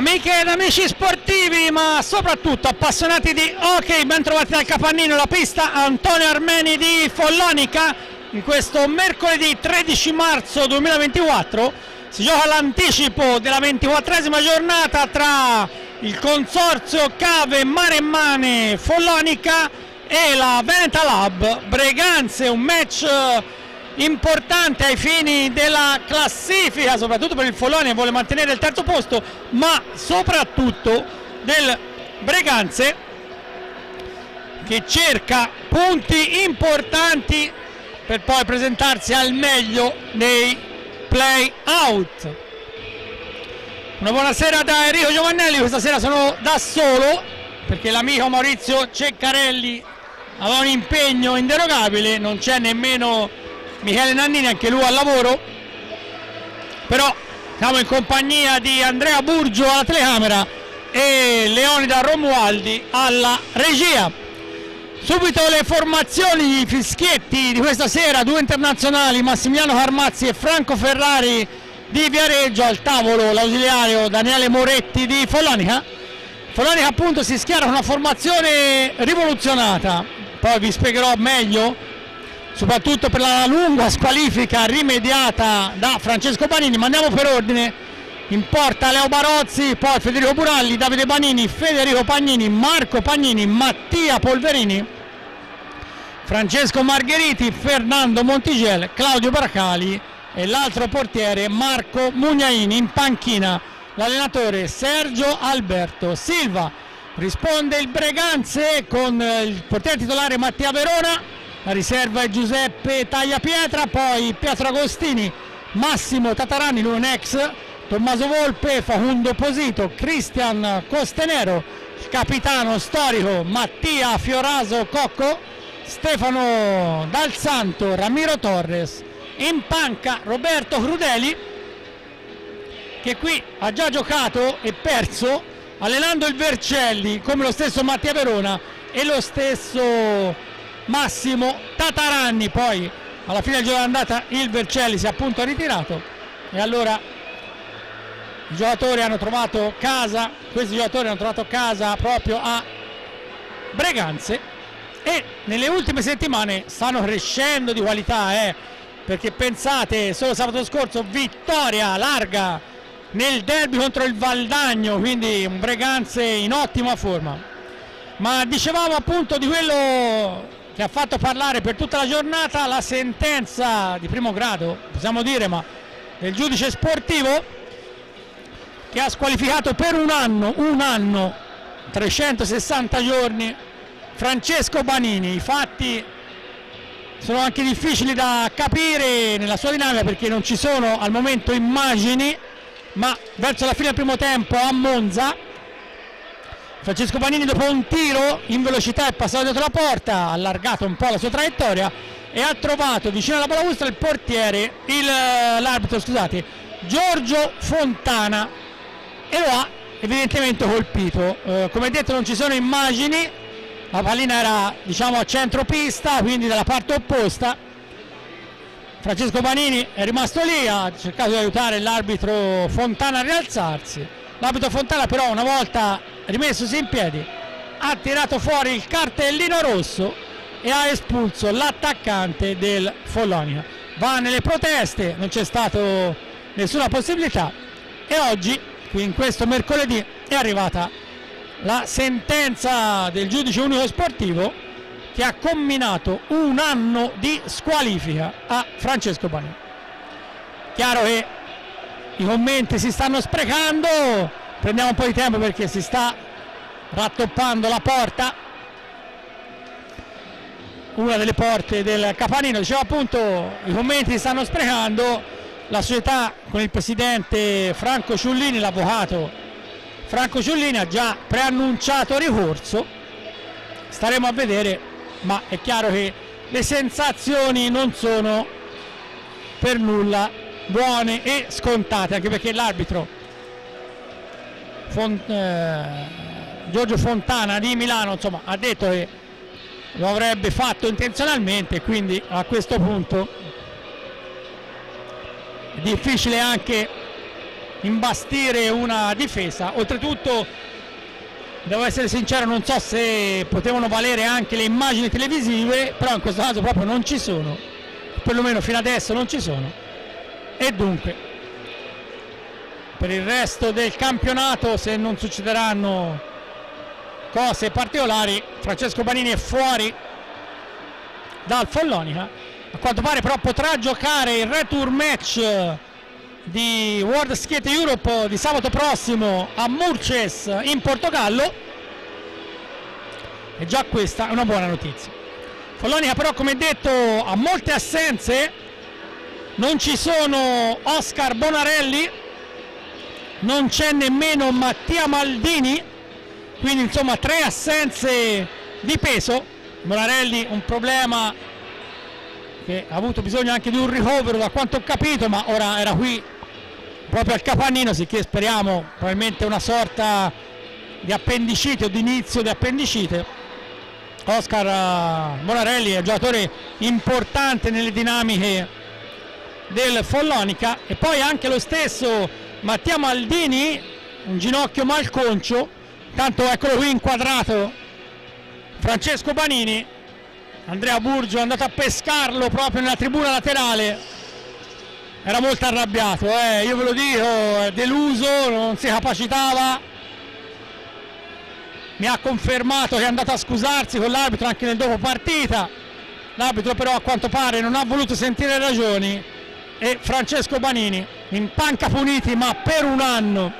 Amiche ed amici sportivi, ma soprattutto appassionati di hockey, ben trovati dal capannino la pista Antonio Armeni di Follonica. In questo mercoledì 13 marzo 2024 si gioca l'anticipo della 24esima giornata tra il consorzio Cave Maremmane Follonica e la Veneta Lab Breganze, un match importante ai fini della classifica, soprattutto per il Follonia che vuole mantenere il terzo posto, ma soprattutto del Breganze che cerca punti importanti per poi presentarsi al meglio nei play-out. Una buonasera da Enrico Giovannelli. Questa sera sono da solo perché l'amico Maurizio Ceccarelli aveva un impegno inderogabile, non c'è nemmeno Michele Nannini, anche lui al lavoro, però siamo in compagnia di Andrea Burgio alla telecamera e Leonida Romualdi alla regia. Subito le formazioni, i fischietti di questa sera: due internazionali, Massimiliano Carmazzi e Franco Ferrari di Viareggio, al tavolo l'ausiliario Daniele Moretti di Follonica. Follonica appunto si schiera con una formazione rivoluzionata, poi vi spiegherò meglio, soprattutto per la lunga squalifica rimediata da Francesco Banini. Ma andiamo per ordine: in porta Leo Barozzi, poi Federico Buralli, Davide Banini, Federico Pagnini, Marco Pagnini, Mattia Polverini, Francesco Margheriti, Fernando Montigel, Claudio Bracali e l'altro portiere Marco Mugnaini. In panchina l'allenatore Sergio Alberto Silva. Risponde il Breganze con il portiere titolare Mattia Verona, la riserva è Giuseppe Tagliapietra, poi Pietro Agostini, Massimo Tatarani, lui un ex, Tommaso Volpe, Facundo Posito, Cristian Costenero, il capitano storico Mattia Fioraso Cocco, Stefano Dal Santo, Ramiro Torres. In panca Roberto Crudeli, che qui ha già giocato e perso allenando il Vercelli, come lo stesso Mattia Verona e lo stesso Massimo Tatarani. Poi alla fine del gioco d'andata il Vercelli si è appunto ritirato e allora i giocatori hanno trovato casa, questi giocatori hanno trovato casa proprio a Breganze e nelle ultime settimane stanno crescendo di qualità, perché pensate, solo sabato scorso vittoria larga nel derby contro il Valdagno, quindi un Breganze in ottima forma. Ma dicevamo appunto di quello che ha fatto parlare per tutta la giornata, la sentenza di primo grado, possiamo dire, ma del giudice sportivo che ha squalificato per un anno, 360 giorni, Francesco Banini. I fatti sono anche difficili da capire nella sua dinamica perché non ci sono al momento immagini, ma verso la fine del primo tempo a Monza Francesco Banini, dopo un tiro in velocità, è passato dietro la porta, ha allargato un po' la sua traiettoria e ha trovato vicino alla balaustra il portiere, l'arbitro Giorgio Fontana, e lo ha evidentemente colpito. Come detto non ci sono immagini, la pallina era diciamo a centropista, quindi dalla parte opposta. Francesco Banini è rimasto lì, ha cercato di aiutare l'arbitro Fontana a rialzarsi. L'arbitro Fontana però, una volta rimessosi in piedi, ha tirato fuori il cartellino rosso e ha espulso l'attaccante del Follonia. Va nelle proteste, non c'è stata nessuna possibilità e oggi, qui in questo mercoledì, è arrivata la sentenza del giudice unico sportivo che ha comminato un anno di squalifica a Francesco Banini. Chiaro che i commenti si stanno sprecando, prendiamo un po' di tempo perché si sta rattoppando la porta, una delle porte del capannino. Dicevo appunto, i commenti si stanno sprecando, la società con il presidente Franco Ciullini, l'avvocato Franco Ciullini, ha già preannunciato ricorso, staremo a vedere, ma è chiaro che le sensazioni non sono per nulla buone e scontate, anche perché l'arbitro Giorgio Fontana di Milano ha detto che lo avrebbe fatto intenzionalmente, quindi a questo punto è difficile anche imbastire una difesa. Oltretutto, devo essere sincero, non so se potevano valere anche le immagini televisive, però in questo caso proprio non ci sono, perlomeno fino adesso non ci sono. E dunque, per il resto del campionato, se non succederanno cose particolari, Francesco Banini è fuori dal Follonica. A quanto pare però potrà giocare il return match di World Skate Europe di sabato prossimo a Murces in Portogallo, e già questa è una buona notizia. Follonica però, come detto, ha molte assenze, non ci sono Oscar Bonarelli, non c'è nemmeno Mattia Maldini, quindi insomma 3 assenze di peso. Bonarelli un problema che ha avuto bisogno anche di un ricovero da quanto ho capito, ma ora era qui proprio al Capannino, sicché speriamo probabilmente una sorta di appendicite o di inizio di appendicite. Oscar Bonarelli è un giocatore importante nelle dinamiche del Follonica, e poi anche lo stesso Mattia Maldini, un ginocchio malconcio. Tanto eccolo qui inquadrato Francesco Banini. Andrea Burgio è andato a pescarlo proprio nella tribuna laterale, era molto arrabbiato, io ve lo dico, è deluso, non si capacitava. Mi ha confermato che è andato a scusarsi con l'arbitro anche nel dopo partita. L'arbitro però a quanto pare non ha voluto sentire ragioni, e Francesco Banini in panca puniti, ma per un anno,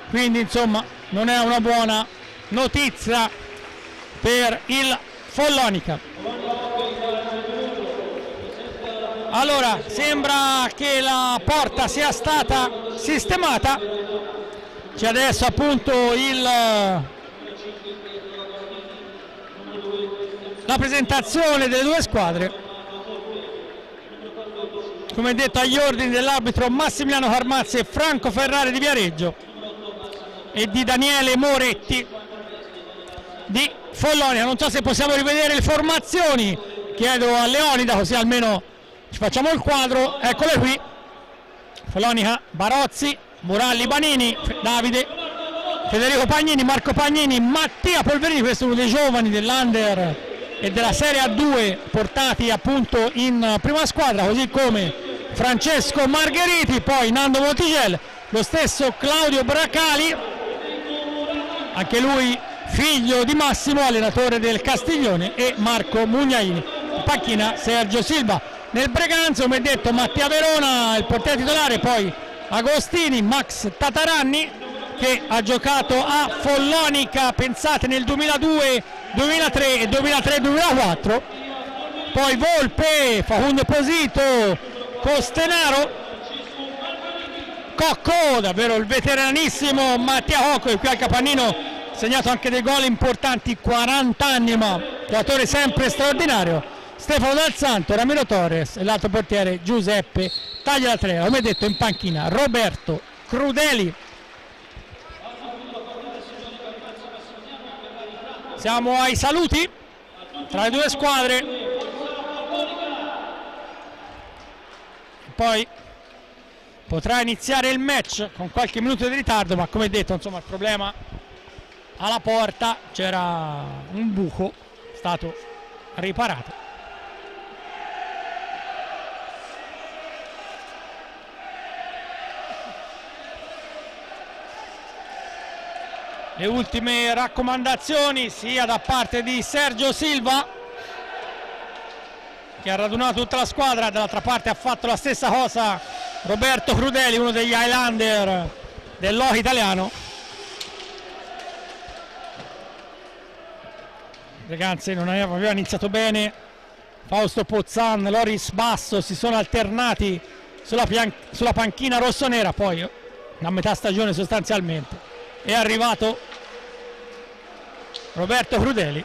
quindi insomma non è una buona notizia per il Follonica. Allora, sembra che la porta sia stata sistemata, c'è adesso appunto la presentazione delle due squadre, come detto agli ordini dell'arbitro Massimiliano Carmazzi e Franco Ferrari di Viareggio e di Daniele Moretti di Follonica. Non so se possiamo rivedere le formazioni, chiedo a Leonida così almeno ci facciamo il quadro. Eccole qui: Follonica, Barozzi, Muralli, Banini, Davide, Federico Pagnini, Marco Pagnini, Mattia Polverini, questo è uno dei giovani dell'Under e della Serie A2 portati appunto in prima squadra, così come Francesco Margheriti, poi Nando Montigel, lo stesso Claudio Bracali, anche lui figlio di Massimo, allenatore del Castiglione, e Marco Mugnaini. In panchina Sergio Silva. Nel Breganze, come detto, Mattia Verona, il portiere titolare, poi Agostini, Max Tataranni, che ha giocato a Follonica, pensate, nel 2002, 2003 e 2003-2004, poi Volpe, Facundo Esposito, Costenaro, Cocco, davvero il veteranissimo Mattia Cocco, e qui al Capannino segnato anche dei gol importanti, 40 anni, ma giocatore sempre straordinario, Stefano Dal Santo, Ramiro Torres e l'altro portiere Giuseppe Tagliatrera. Come detto, in panchina Roberto Crudeli. Siamo ai saluti tra le due squadre, poi potrà iniziare il match con qualche minuto di ritardo, ma come detto insomma il problema alla porta, c'era un buco, è stato riparato. Le ultime raccomandazioni sia da parte di Sergio Silva, che ha radunato tutta la squadra, dall'altra parte ha fatto la stessa cosa Roberto Crudeli, uno degli Highlander dell'Hockey italiano. Ragazzi, non aveva iniziato bene, Fausto Pozzan, Loris Basso si sono alternati sulla panchina rossonera, poi a metà stagione sostanzialmente è arrivato Roberto Crudeli.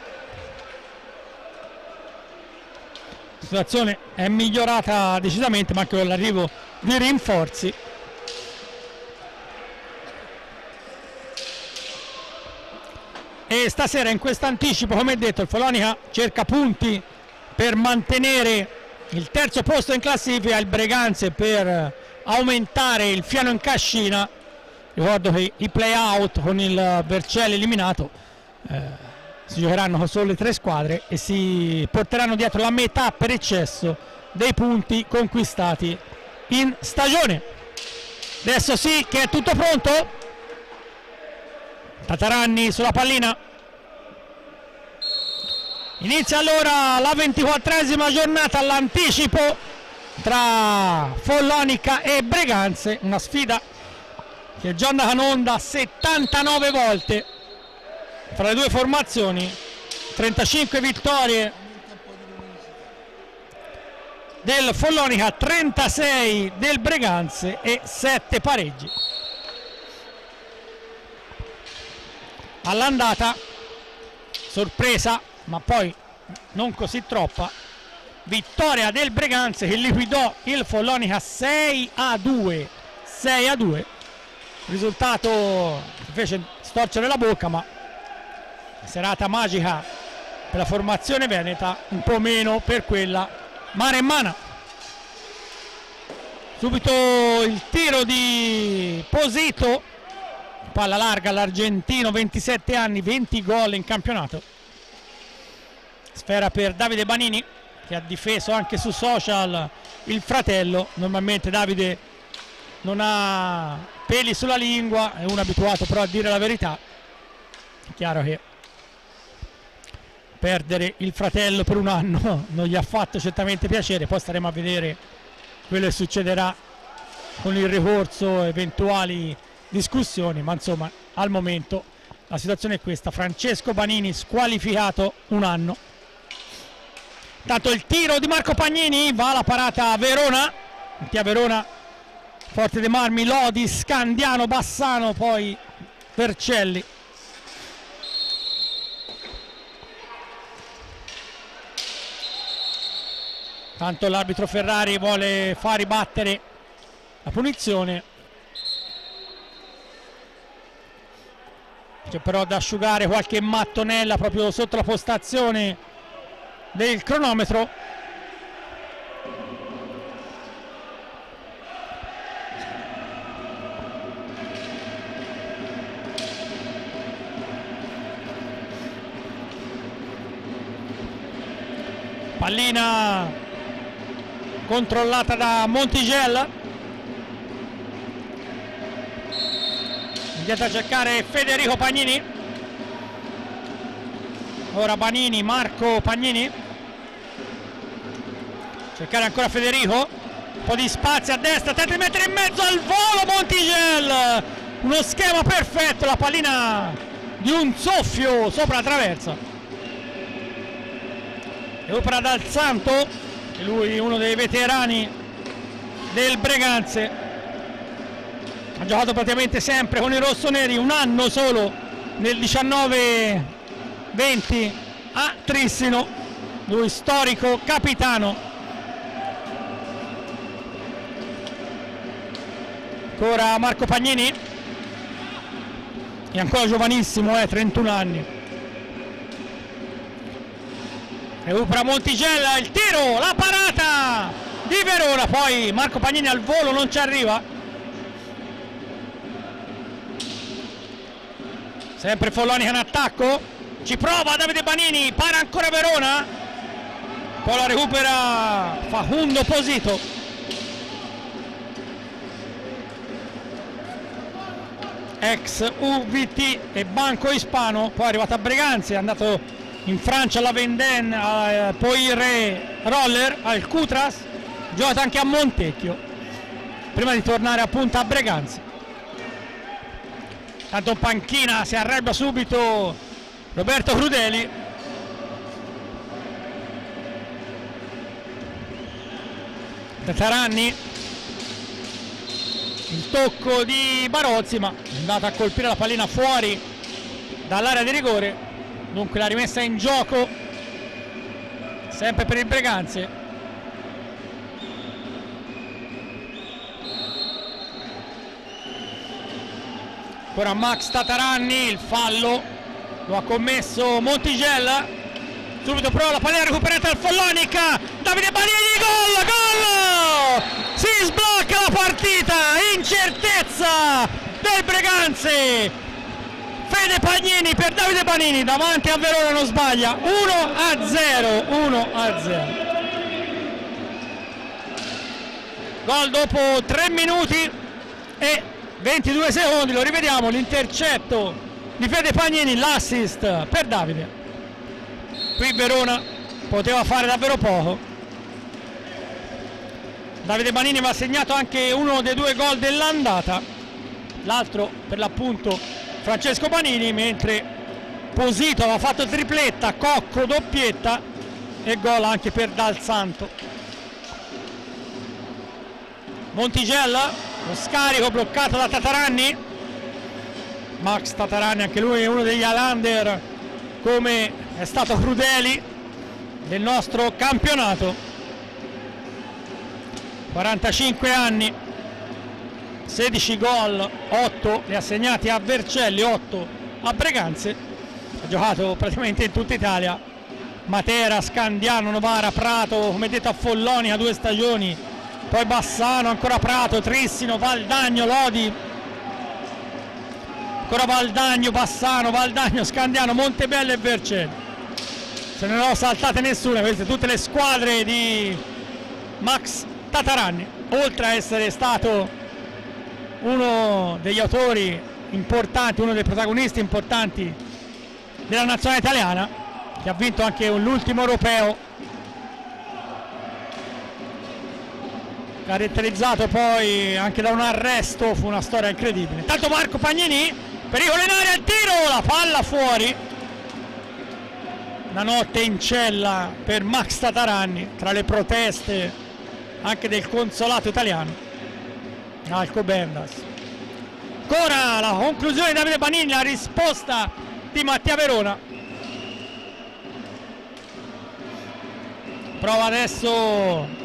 La situazione è migliorata decisamente, ma anche con l'arrivo di rinforzi. E stasera in questo anticipo, come detto, il Follonica cerca punti per mantenere il terzo posto in classifica, il Breganze per aumentare il fiano in cascina. Ricordo che i play out con il Vercelli eliminato si giocheranno con solo le 3 squadre e si porteranno dietro la metà per eccesso dei punti conquistati in stagione. Adesso sì che è tutto pronto. Tataranni sulla pallina. Inizia allora la 24esima giornata all'anticipo tra Follonica e Breganze, una sfida che è già andata in onda 79 volte fra le due formazioni, 35 vittorie del Follonica, 36 del Breganze e 7 pareggi. All'andata sorpresa, ma poi non così troppa, vittoria del Breganze che liquidò il Follonica 6-2, risultato che fece storcere la bocca, ma serata magica per la formazione veneta, un po' meno per quella maremmana. Subito il tiro di Posito, palla larga all'argentino, 27 anni, 20 gol in campionato. Sfera per Davide Banini, che ha difeso anche su social il fratello. Normalmente Davide non ha peli sulla lingua, è uno abituato però a dire la verità. È chiaro che perdere il fratello per un anno non gli ha fatto certamente piacere, poi staremo a vedere quello che succederà con il ricorso, eventuali discussioni, ma insomma al momento la situazione è questa: Francesco Banini squalificato un anno. Intanto il tiro di Marco Pagnini, va la parata a Verona, Verona, Forte dei Marmi, Lodi, Scandiano, Bassano, poi Vercelli. Tanto l'arbitro Ferrari vuole far ribattere la punizione. C'è però da asciugare qualche mattonella proprio sotto la postazione del cronometro. Pallina controllata da Montigel, andiamo a cercare Federico Pagnini. Ora Banini, Marco Pagnini, cercare ancora Federico, un po' di spazio a destra, tenta di mettere in mezzo al volo Montigel, uno schema perfetto, la pallina di un soffio sopra la traversa. Recupera dal Santo, e lui uno dei veterani del Breganze, ha giocato praticamente sempre con i rossoneri, un anno solo nel 19-20 a Trissino, lui storico capitano. Ancora Marco Pagnini, è ancora giovanissimo, 31 anni. Recupera Montigella, il tiro, la parata di Verona, poi Marco Pagnini al volo non ci arriva. Sempre Follonica in attacco, ci prova Davide Banini, para ancora Verona, poi la recupera Facundo Posito. Ex UVT e Banco Ispano, poi è arrivato a Breganze, è andato in Francia alla Vendenne, poi Roller al Cutras, giocato anche a Montecchio prima di tornare appunto a Breganze. Tanto panchina si arrabbia subito Roberto Crudeli. Tataranni, il tocco di Barozzi, ma è andato a colpire la pallina fuori dall'area di rigore. Dunque la rimessa in gioco sempre per il Breganze. Ancora Max Tataranni, il fallo lo ha commesso Montigella. Subito però la pallina recuperata al Follonica, Davide Banini, gol! si sblocca la partita, incertezza del Breganze, Fede Pagnini per Davide Banini, davanti a Verona non sbaglia, 1-0, 1-0. Gol dopo 3 minuti e 22 secondi, lo rivediamo, l'intercetto di Fede Pagnini, l'assist per Davide. Qui Verona poteva fare davvero poco. Davide Banini aveva segnato anche uno dei 2 gol dell'andata, l'altro per l'appunto Francesco Banini, mentre Posito aveva fatto tripletta, Cocco doppietta e gol anche per Dal Santo. Montigella, lo scarico bloccato da Tataranni, Max Tataranni, anche lui è uno degli Highlander come è stato Crudeli del nostro campionato, 45 anni, 16 gol, 8 li ha segnati a Vercelli, 8 a Breganze, ha giocato praticamente in tutta Italia, Matera, Scandiano, Novara, Prato, come detto a Follonica 2 stagioni, poi Bassano, ancora Prato, Trissino, Valdagno, Lodi, ancora Valdagno, Bassano, Valdagno, Scandiano, Montebello e Vercelli. Se ne ho saltate nessuna, queste tutte le squadre di Max Tataranni, oltre a essere stato uno degli autori importanti, uno dei protagonisti importanti della nazionale italiana, che ha vinto anche l'ultimo europeo, caratterizzato poi anche da un arresto, fu una storia incredibile. Intanto Marco Pagnini, pericolo in area, il tiro, la palla fuori. Una notte in cella per Max Tataranni, tra le proteste anche del consolato italiano Alcobendas. Ancora la conclusione di Davide Banini, la risposta di Mattia Verona. Prova adesso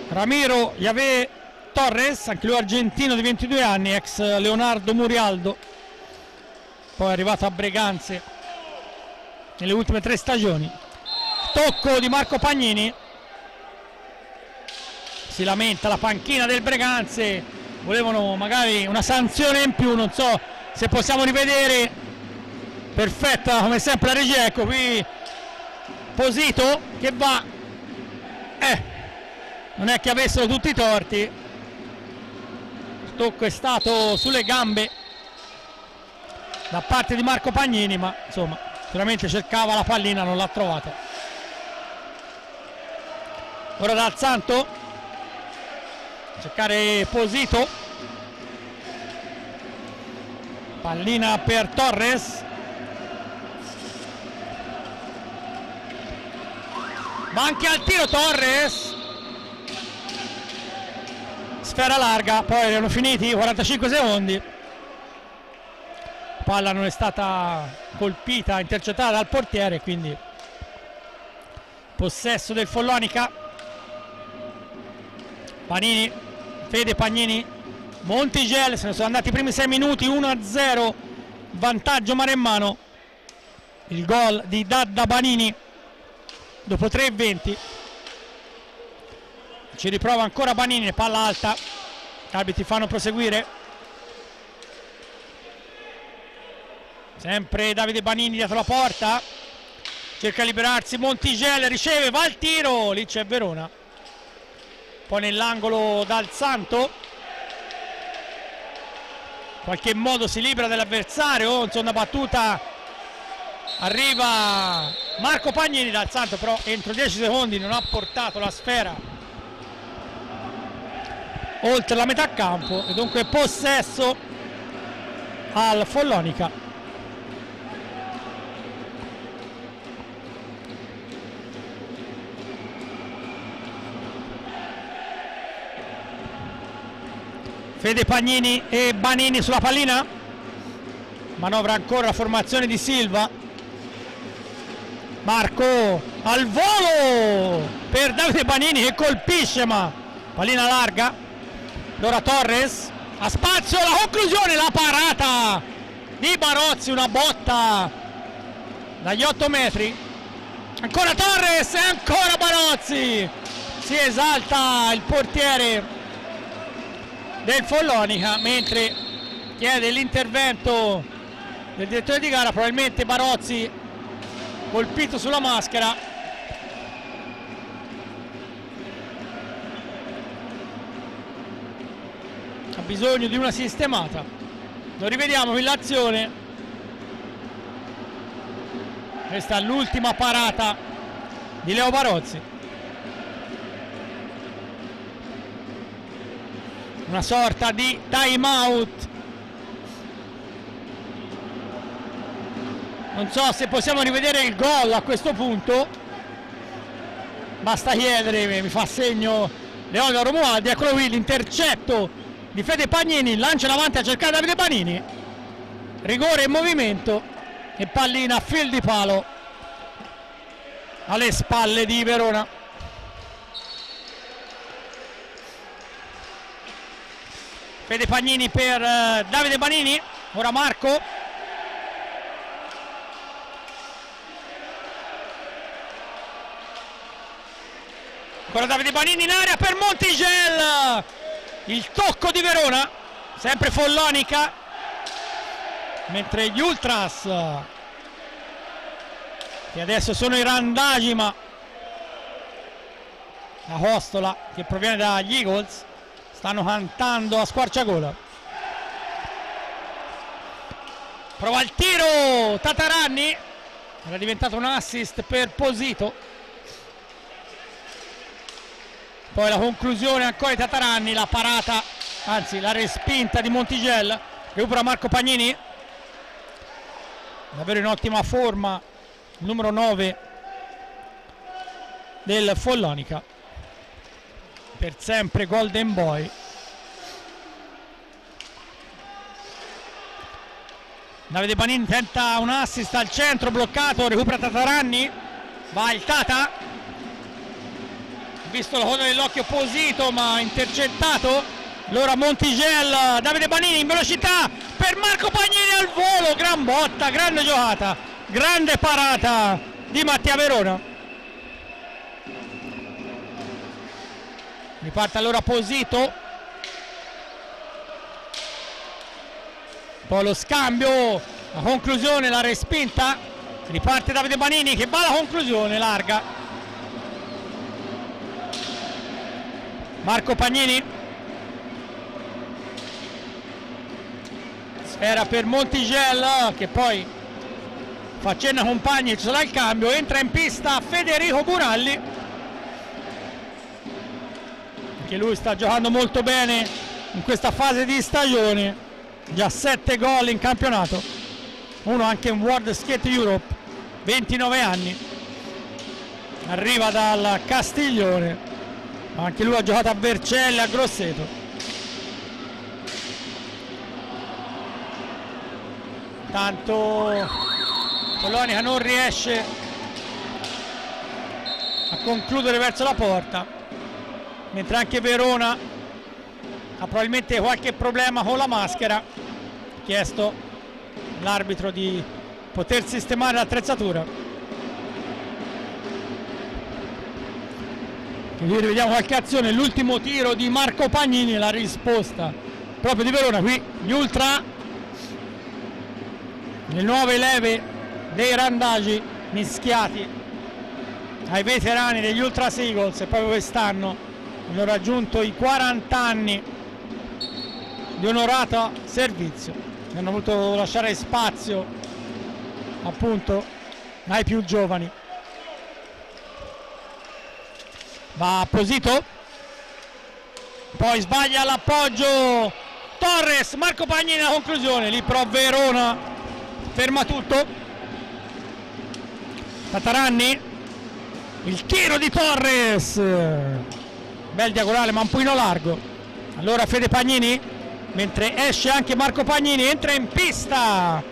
Ramiro Yahvé Torres, anche lui argentino di 22 anni, ex Leonardo Murialdo, poi è arrivato a Breganze nelle ultime 3 stagioni. Tocco di Marco Pagnini, si lamenta la panchina del Breganze, volevano magari una sanzione in più, non so se possiamo rivedere. Perfetta come sempre la regia, ecco qui Posito che va, non è che avessero tutti i torti, il tocco è stato sulle gambe da parte di Marco Pagnini, ma insomma sicuramente cercava la pallina, non l'ha trovata. Ora Dal Santo a cercare Posito, pallina per Torres, ma anche al tiro Torres, sfera larga, poi erano finiti 45 secondi, palla non è stata colpita, intercettata dal portiere, quindi possesso del Follonica. Panini, Fede Pagnini, Montigel, se ne sono andati i primi 6 minuti, 1-0, vantaggio maremmano. Il gol di Dadda Banini dopo 3:20. Ci riprova ancora Banini, palla alta, gli arbitri fanno proseguire. Sempre Davide Banini dietro la porta, cerca di liberarsi Montigel, riceve, va al tiro, lì c'è Verona. Poi nell'angolo Dal Santo, in qualche modo si libera dell'avversario, insomma battuta, arriva Marco Pagnini. Dal Santo però entro 10 secondi non ha portato la sfera oltre la metà campo e dunque possesso al Follonica. Fede Pagnini e Banini sulla pallina, manovra ancora la formazione di Silva. Marco al volo per Davide Banini che colpisce, ma pallina larga. Allora Torres a spazio, la conclusione, la parata di Barozzi, una botta dagli 8 metri. Ancora Torres e ancora Barozzi, si esalta il portiere del Follonica mentre chiede l'intervento del direttore di gara, probabilmente Barozzi colpito sulla maschera. Ha bisogno di una sistemata. Lo rivediamo in l'azione. Questa è l'ultima parata di Leo Barozzi. Una sorta di time out. Non so se possiamo rivedere il gol a questo punto. Basta chiedere, mi fa segno Leonardo Romualdi. Eccolo qui l'intercetto di Fede Pagnini, lancia in avanti a cercare Davide Banini. Rigore in movimento e pallina a fil di palo alle spalle di Verona. Fede Pagnini per Davide Banini. Ora Marco. Ancora Davide Banini in area per Montigel. Il tocco di Verona. Sempre Follonica. Mentre gli Ultras, che adesso sono i Randagima, la costola che proviene dagli Eagles, stanno cantando a squarciagola. Prova il tiro Tataranni, era diventato un assist per Posito. Poi la conclusione ancora di Tataranni, la parata, anzi la respinta di Montigel. Recupera Marco Pagnini, davvero in ottima forma il numero 9 del Follonica, per sempre Golden Boy. Davide Banini tenta un assist al centro, bloccato, recupera Tataranni, va il Tata, visto la coda dell'occhio Posito ma intercettato. Allora Montigel, Davide Banini in velocità per Marco Pagnini al volo, gran botta, grande giocata, grande parata di Mattia Verona. Riparte allora Posito, poi lo scambio, la conclusione, la respinta, riparte Davide Banini che va alla conclusione larga. Marco Pagnini, sfera per Montigel che poi fa cenno ai compagni, ci sarà il cambio, entra in pista Federico Buralli, che lui sta giocando molto bene in questa fase di stagione, già 7 gol in campionato, uno anche in World Skate Europe, 29 anni, arriva dal Castiglione, anche lui ha giocato a Vercelli, a Grosseto. Tanto Follonica non riesce a concludere verso la porta, mentre anche Verona ha probabilmente qualche problema con la maschera. Ha chiesto l'arbitro di poter sistemare l'attrezzatura. Qui rivediamo qualche azione, l'ultimo tiro di Marco Pagnini, la risposta proprio di Verona. Qui gli Ultra, le nuove leve dei Randagi mischiati ai veterani degli Ultra Eagles, e proprio quest'anno hanno raggiunto i 40 anni di onorato servizio, hanno voluto lasciare spazio appunto ai più giovani. Va Posito, poi sbaglia l'appoggio Torres, Marco Pagnini la conclusione, lì però Verona ferma tutto. Tataranni, il tiro di Torres, bel diagonale ma un pochino largo. Allora Fede Pagnini, mentre esce anche Marco Pagnini, entra in pista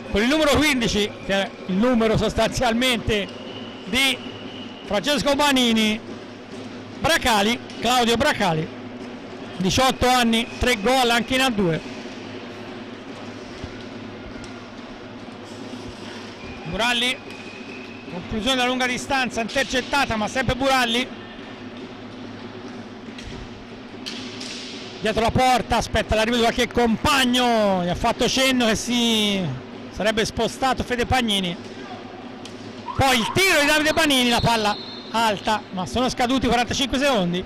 con il numero 15, che è il numero sostanzialmente di Francesco Banini, Bracali, Claudio Bracali, 18 anni, 3 gol anche in A2. Buralli conclusione da lunga distanza, intercettata, ma sempre Buralli. Dietro la porta, aspetta l'arrivo di qualche compagno, gli ha fatto cenno che si sarebbe spostato Fede Pagnini. Poi il tiro di Davide Banini, la palla alta, ma sono scaduti 45 secondi.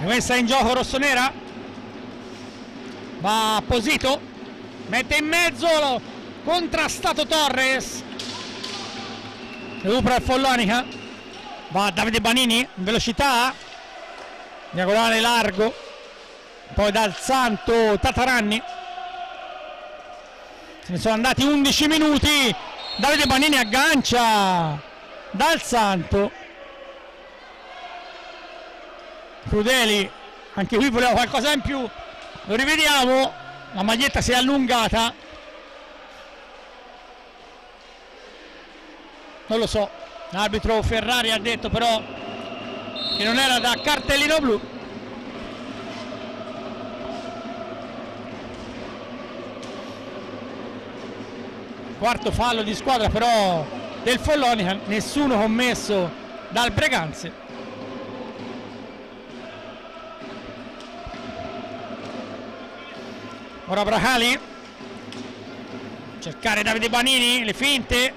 Rimessa in gioco rossonera, va Posito, mette in mezzo, contrastato Torres, recupera il Follonica, va Davide Banini in velocità, diagonale largo, poi dal Santo Tataranni. Se ne sono andati 11 minuti, Davide Banini aggancia dal Santo, Crudeli anche qui voleva qualcosa in più, lo rivediamo, la maglietta si è allungata, non lo so, l'arbitro Ferrari ha detto però che non era da cartellino blu. Quarto fallo di squadra però del Follonica, nessuno commesso dal Breganze. Ora Bracali, cercare Davide Banini, le finte,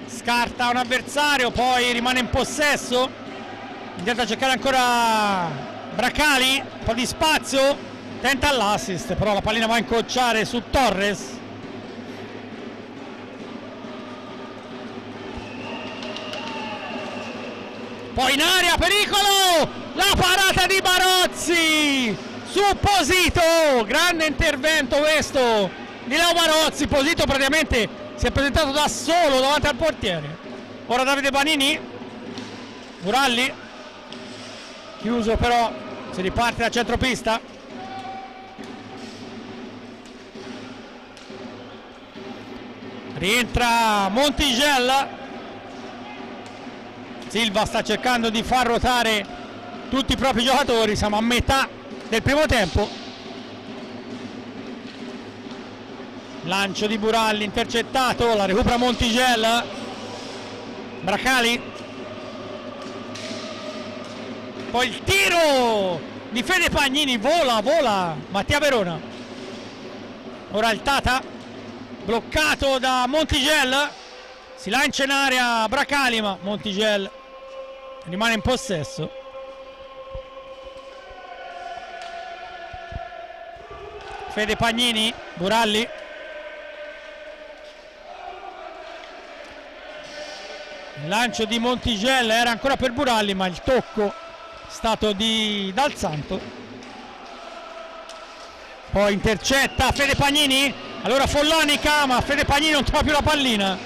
scarta un avversario, poi rimane in possesso, intenta cercare ancora Bracali, un po' di spazio, tenta l'assist, però la pallina va a incrociare su Torres. Poi in aria, pericolo, la parata di Barozzi su Posito, grande intervento questo di Leo Barozzi. Posito praticamente si è presentato da solo davanti al portiere. Ora Davide Banini, Buralli, chiuso però, si riparte da centropista. Rientra Montigel, Silva sta cercando di far ruotare tutti i propri giocatori, siamo a metà del primo tempo. Lancio di Buralli intercettato, la recupera Montigel, Bracali, poi il tiro di Fede Pagnini, vola Mattia Verona. Ora il Tata bloccato da Montigel, si lancia in area Bracali, ma Montigel rimane in possesso. Fede Pagnini, Buralli, il lancio di Montigel era ancora per Buralli, ma il tocco è stato dal Santo. Poi intercetta Fede Pagnini, allora Follonica, ma Fede Pagnini non trova più la pallina,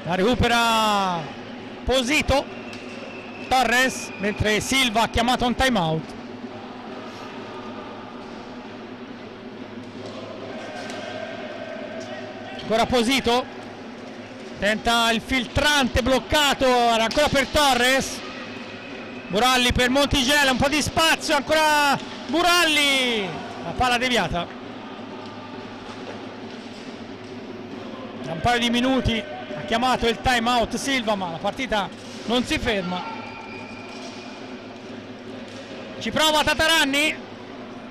la recupera Posito, Torres, mentre Silva ha chiamato un time out. Ancora Posito, tenta il filtrante, bloccato, era ancora per Torres, Buralli per Montigel, un po' di spazio, ancora Buralli, la palla deviata. Da un paio di minuti ha chiamato il time out Silva, ma la partita non si ferma. Ci prova Tataranni,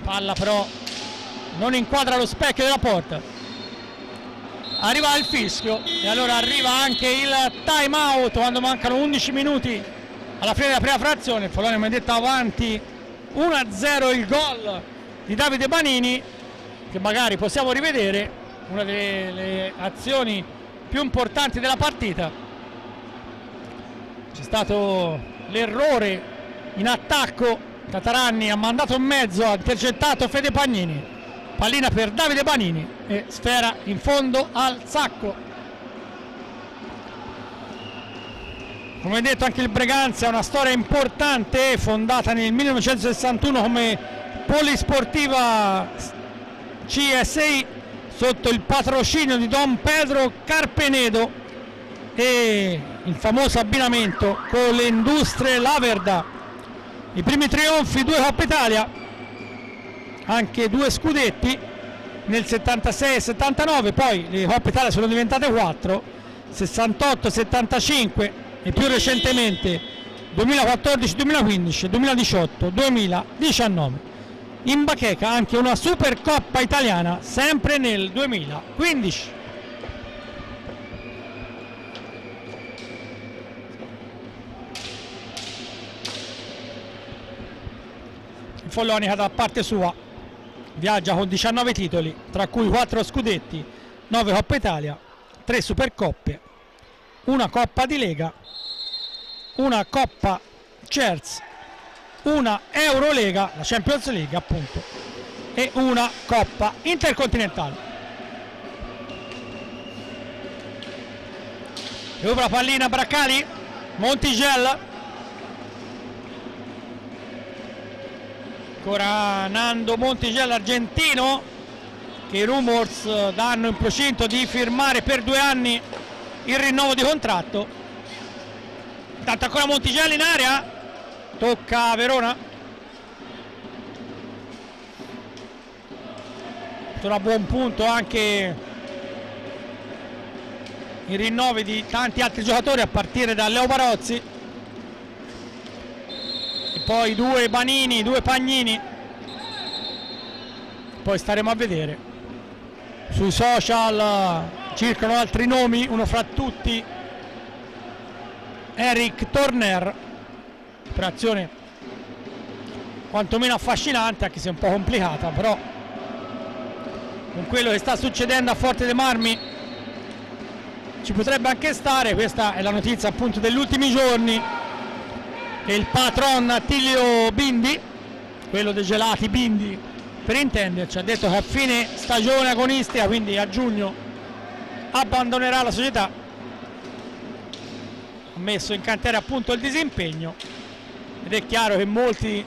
palla però non inquadra lo specchio della porta. Arriva il fischio e allora arriva anche il time out quando mancano 11 minuti alla fine della prima frazione. Il Follonica, come detto, avanti 1-0, il gol di Davide Banini, che magari possiamo rivedere, una delle azioni più importanti della partita. C'è stato l'errore in attacco, Tataranni ha mandato in mezzo, ha intercettato Fede Pagnini, pallina per Davide Banini e sfera in fondo al sacco. Come detto, anche il Breganze ha una storia importante, fondata nel 1961 come polisportiva CSI sotto il patrocinio di Don Pedro Carpenedo e il famoso abbinamento con le industrie Laverda. I primi trionfi, 2 Coppa Italia, anche 2 scudetti, nel 76 e 79, poi le Coppe Italia sono diventate 4, 68, 75 e più recentemente 2014, 2015, 2018, 2019. In bacheca anche una Supercoppa italiana sempre nel 2015. Follonica da parte sua viaggia con 19 titoli, tra cui 4 scudetti, 9 Coppa Italia, 3 Supercoppe, una Coppa di Lega, una Coppa CERS, una Eurolega, la Champions League appunto, e una Coppa Intercontinentale. Recupera pallina Braccali, Montigel, ancora Nando Montigel argentino, che i rumors danno in procinto di firmare per 2 anni il rinnovo di contratto. Intanto ancora Montigel in area, tocca Verona, sono a buon punto anche i rinnovi di tanti altri giocatori a partire da Leo Barozzi e poi 2 Banini, 2 Pagnini, poi staremo a vedere. Sui social circolano altri nomi, uno fra tutti Eric Torner, operazione quantomeno affascinante, anche se un po' complicata, però con quello che sta succedendo a Forte dei Marmi ci potrebbe anche stare. Questa è la notizia appunto degli ultimi giorni, che il patron Attilio Bindi, quello dei gelati Bindi per intenderci, ha detto che a fine stagione agonistica, quindi a giugno, abbandonerà la società. Ha messo in cantiere appunto il disimpegno ed è chiaro che molti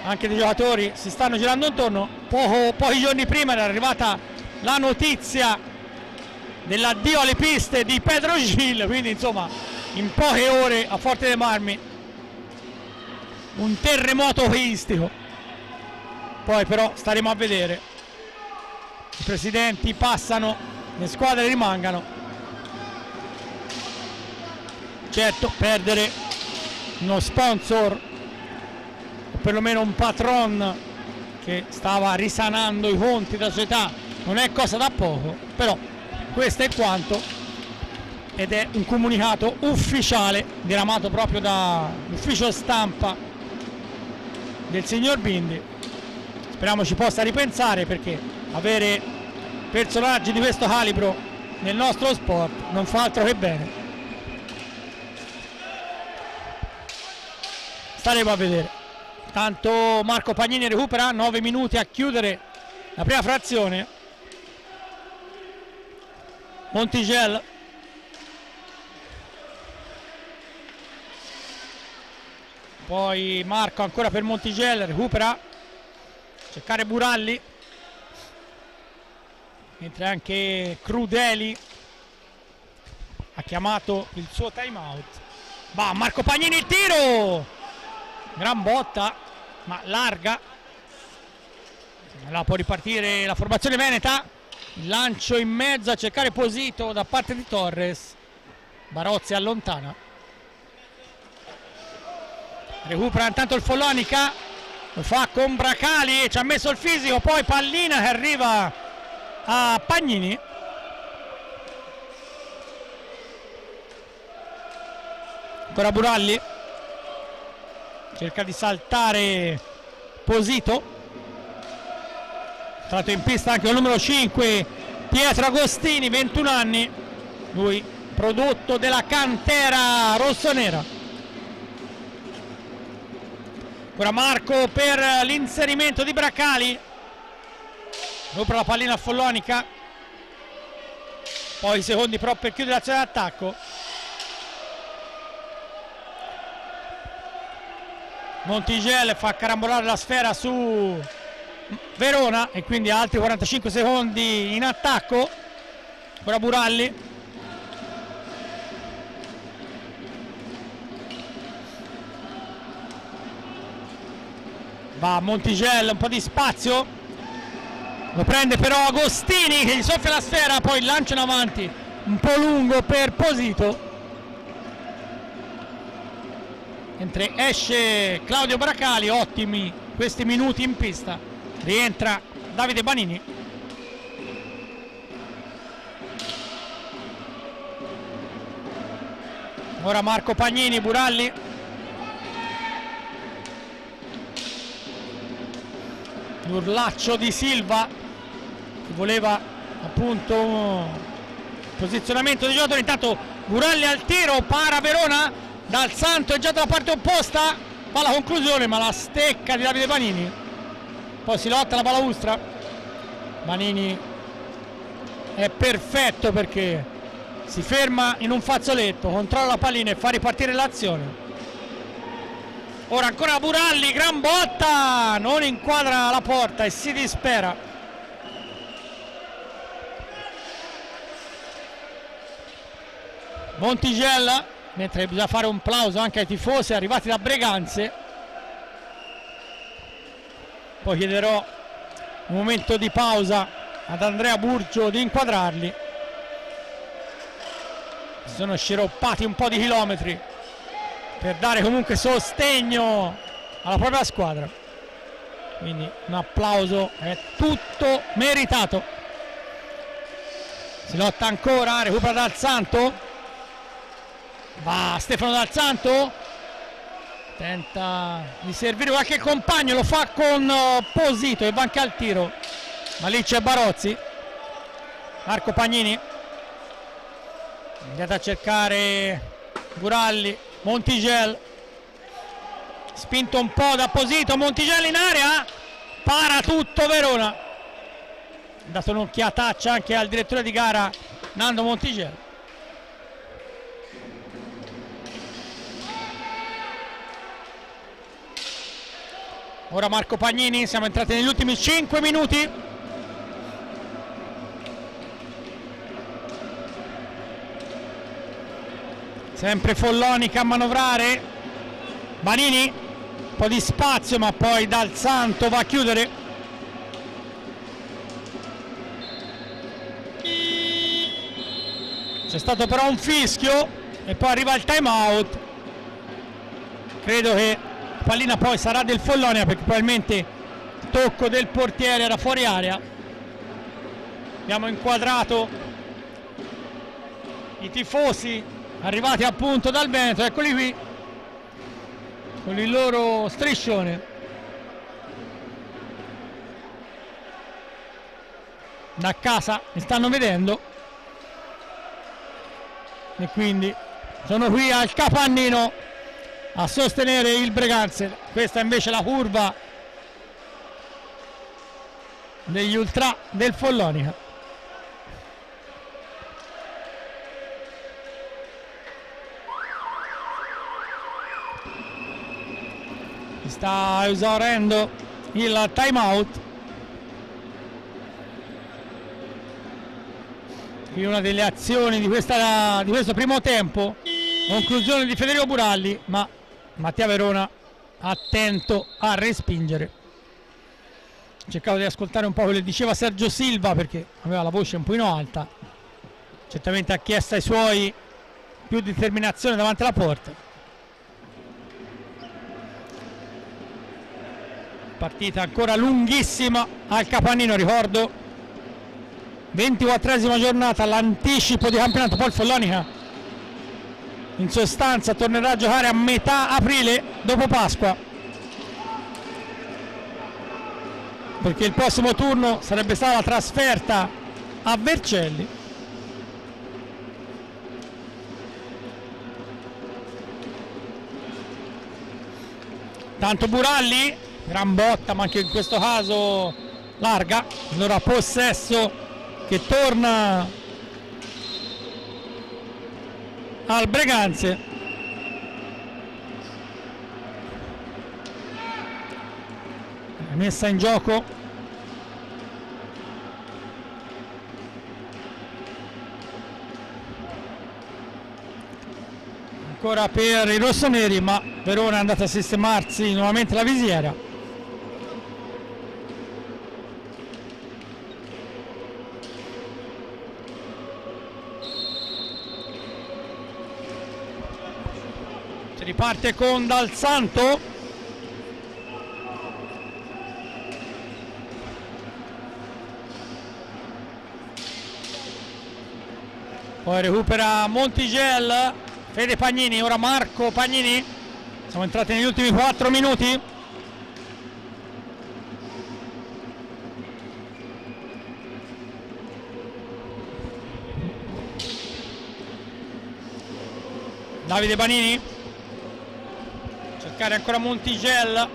anche dei giocatori si stanno girando intorno. Pochi giorni prima era arrivata la notizia dell'addio alle piste di Pedro Gil, quindi insomma in poche ore a Forte dei Marmi un terremoto hockeyistico. Poi però staremo a vedere, i presidenti passano, le squadre rimangano. Certo, perdere uno sponsor o perlomeno un patron che stava risanando i conti della società non è cosa da poco, però questo è quanto, ed è un comunicato ufficiale diramato proprio dall'ufficio stampa del signor Bindi. Speriamo ci possa ripensare, perché avere personaggi di questo calibro nel nostro sport non fa altro che bene. Staremo a vedere. Tanto Marco Pagnini recupera, 9 minuti a chiudere la prima frazione. Montigel, poi Marco ancora per Montigel, recupera, cercare Buralli, mentre anche Crudeli ha chiamato il suo time out. Va Marco Pagnini, il tiro, gran botta ma larga, la può ripartire la formazione veneta. Il lancio in mezzo a cercare Posito da parte di Torres, Barozzi allontana, recupera intanto il Follonica, lo fa con Bracali, ci ha messo il fisico, poi pallina che arriva a Pagnini, ancora Buralli, cerca di saltare Posito, entrato in pista anche il numero 5 Pietro Agostini, 21 anni, lui prodotto della cantera rossonera. Ancora Marco per l'inserimento di Bracali, recupera la pallina a Follonica, poi secondi però per chiudere l'azione d'attacco. Montigel fa carambolare la sfera su Verona e quindi altri 45 secondi in attacco. Ora Buralli, va Montigel, un po' di spazio, lo prende però Agostini che gli soffia la sfera, poi lancia in avanti un po' lungo per Posito, mentre esce Claudio Bracali. Ottimi questi minuti in pista. Rientra Davide Banini. Ora Marco Pagnini, Buralli, l'urlaccio di Silva che voleva appunto posizionamento di giocatori. Intanto Buralli al tiro, para Verona, Dal Santo è già dalla parte opposta, va alla conclusione ma la stecca di Davide Banini, poi si lotta la balaustra. Banini è perfetto perché si ferma in un fazzoletto, controlla la pallina e fa ripartire l'azione. Ora ancora Buralli, gran botta, non inquadra la porta e si dispera. Montigella, mentre bisogna fare un plauso anche ai tifosi arrivati da Breganze. Poi chiederò un momento di pausa ad Andrea Burgio di inquadrarli. Si sono sciroppati un po' di chilometri per dare comunque sostegno alla propria squadra, quindi un applauso è tutto meritato. Si lotta ancora, recupera Dal Santo, va Stefano Dal Santo, tenta di servire qualche compagno, lo fa con Posito e va anche al tiro, ma lì c'è Barozzi. Marco Pagnini andate a cercare Buralli, Montigel spinto un po' da Posito, Montigel in area, para tutto Verona. Ha dato un'occhiataccia anche al direttore di gara Nando Montigel. Ora Marco Pagnini, siamo entrati negli ultimi 5 minuti. Sempre Follonica a manovrare. Banini, un po' di spazio ma poi Dal Santo va a chiudere. C'è stato però un fischio e poi arriva il time out. Credo che la pallina poi sarà del Follonia perché probabilmente il tocco del portiere era fuori area. Abbiamo inquadrato i tifosi arrivati appunto dal Veneto, eccoli qui con il loro striscione. Da casa mi stanno vedendo e quindi sono qui al Capannino a sostenere il Breganze. Questa invece è la curva degli ultra del Follonica. Sta esaurendo il time out. Qui una delle azioni di questo primo tempo, conclusione di Federico Buralli, ma Mattia Verona attento a respingere. Cercavo di ascoltare un po' quello che diceva Sergio Silva perché aveva la voce un pochino alta, certamente ha chiesto ai suoi più determinazione davanti alla porta. Partita ancora lunghissima al Capannino, ricordo 24esima giornata, l'anticipo di campionato. Poi il Follonica in sostanza tornerà a giocare a metà aprile dopo Pasqua, perché il prossimo turno sarebbe stata la trasferta a Vercelli. Tanto Buralli, gran botta ma anche in questo caso larga. Allora possesso che torna al Breganze. Messa in gioco ancora per i rossoneri, ma Verona è andata a sistemarsi nuovamente la visiera. Si riparte con Dal Santo. Poi recupera Montigel, Fede Pagnini, ora Marco Pagnini. Siamo entrati negli ultimi 4 minuti. Davide Banini, cercare ancora Montigel,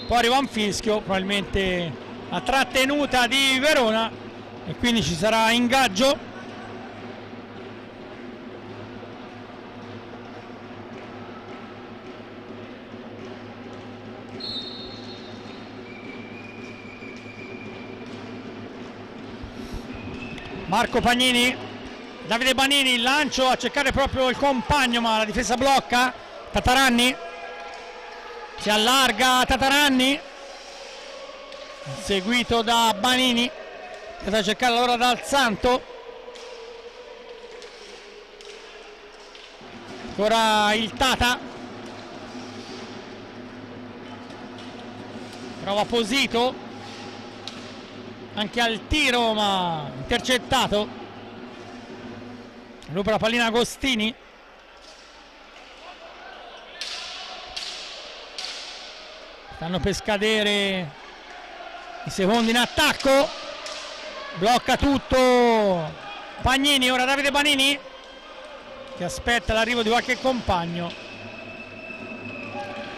poi arriva un fischio, probabilmente la trattenuta di Verona, e quindi ci sarà ingaggio. Marco Pagnini, Davide Banini, il lancio a cercare proprio il compagno, ma la difesa blocca. Tataranni, si allarga Tataranni, seguito da Banini, che sta a cercare allora Dal Santo. Ancora il Tata, prova Posito anche al tiro, ma intercettato. Recupera la pallina Agostini. Stanno per scadere i secondi in attacco. Blocca tutto Pagnini, ora Davide Banini che aspetta l'arrivo di qualche compagno.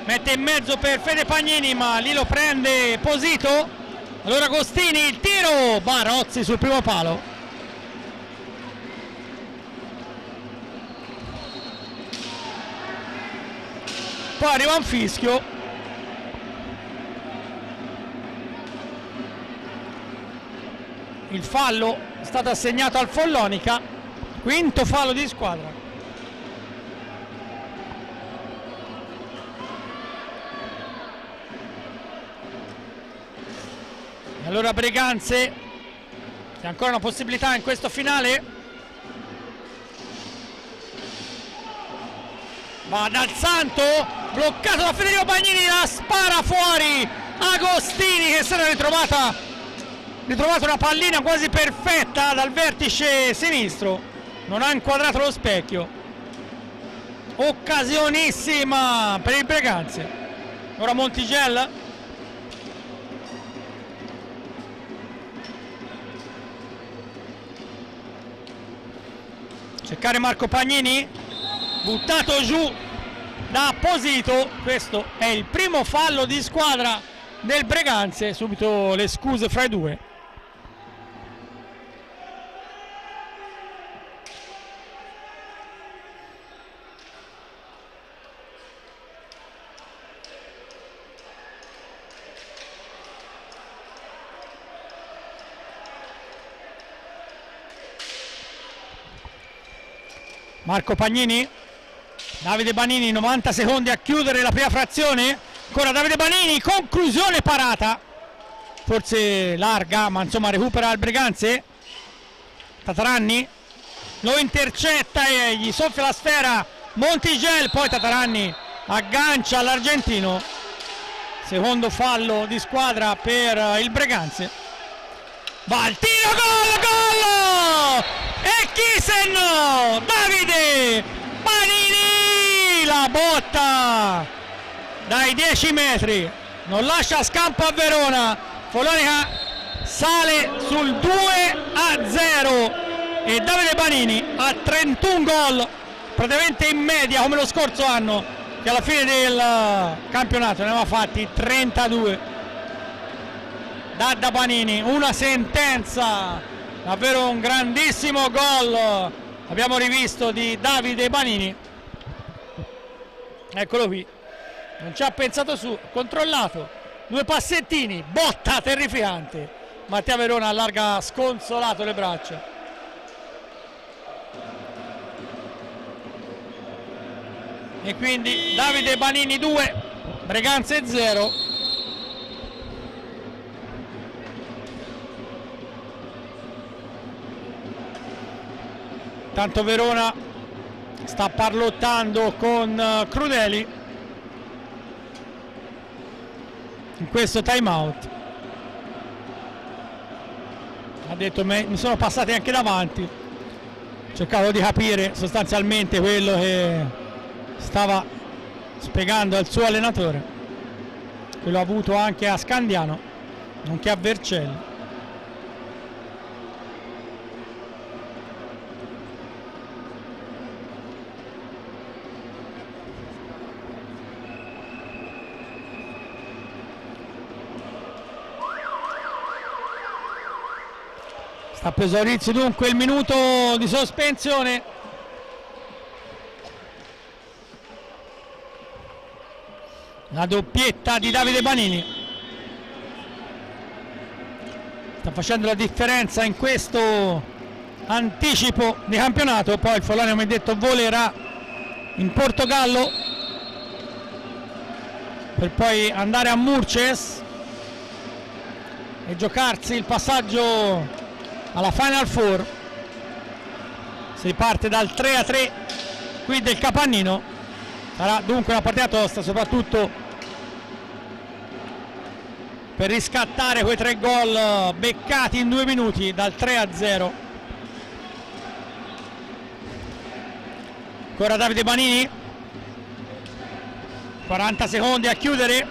Mette in mezzo per Fede Pagnini, ma lì lo prende Posito. Allora Agostini, il tiro, Barozzi sul primo palo. Poi arriva un fischio. Il fallo è stato assegnato al Follonica, quinto fallo di squadra. E allora Breganze, c'è ancora una possibilità in questo finale. Va Dal Santo, bloccato da Federico Bagnini, la spara fuori Agostini, che si era ritrovato una pallina quasi perfetta dal vertice sinistro, non ha inquadrato lo specchio. Occasionissima per il Breganze. Ora Montigel, cercare Marco Pagnini, buttato giù da Posito. Questo è il primo fallo di squadra del Breganze, subito le scuse fra i due. Marco Pagnini, Davide Banini, 90 secondi a chiudere la prima frazione. Ancora Davide Banini, conclusione parata, forse larga, ma insomma recupera il Breganze. Tataranni lo intercetta e gli soffia la sfera Montigel, poi Tataranni aggancia all'argentino. Secondo fallo di squadra per il Breganze. Va il tiro, gol! E Kisen, Davide Banini, la botta dai 10 metri, non lascia scampo a Verona. Follonica sale sul 2-0 e Davide Banini ha 31 gol, praticamente in media come lo scorso anno, che alla fine del campionato ne aveva fatti 32. Dadda Banini, una sentenza, davvero un grandissimo gol abbiamo rivisto di Davide Banini. Eccolo qui, non ci ha pensato su, controllato, due passettini, botta terrificante. Mattia Verona allarga sconsolato le braccia. E quindi Davide Banini 2, Breganze 0. Tanto Verona sta parlottando con Crudeli in questo time out. Ha detto mi sono passati anche davanti, cercavo di capire sostanzialmente quello che stava spiegando al suo allenatore, che l'ho avuto anche a Scandiano nonché a Vercelli. Sta per esaurirsi dunque il minuto di sospensione. La doppietta di Davide Banini sta facendo la differenza in questo anticipo di campionato. Poi il Follonia, come detto, volerà in Portogallo per poi andare a Murces e giocarsi il passaggio alla Final Four. Si parte dal 3-3 qui del Capannino. Sarà dunque una partita tosta, soprattutto per riscattare quei 3 gol beccati in 2 minuti dal 3-0. Ancora Davide Banini, 40 secondi a chiudere,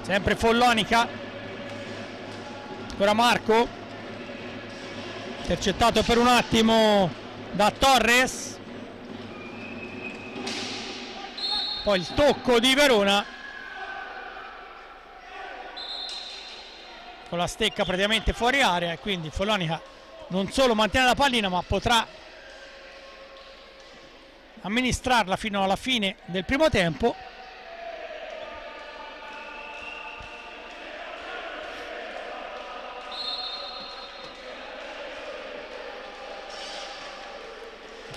sempre Follonica. Ancora Marco, intercettato per un attimo da Torres, poi il tocco di Verona con la stecca praticamente fuori area, e quindi Follonica non solo mantiene la pallina ma potrà amministrarla fino alla fine del primo tempo.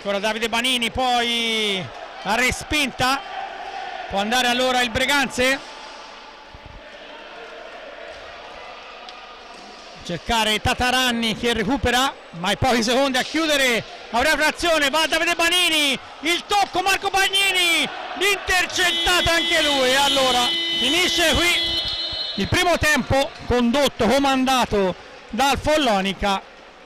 Ancora Davide Banini, poi la respinta, può andare allora il Breganze, cercare Tataranni che recupera, ma hai pochi secondi a chiudere, avrà frazione, va Davide Banini, il tocco Marco Bagnini, intercettato anche lui, e allora finisce qui il primo tempo condotto, comandato dal Follonica.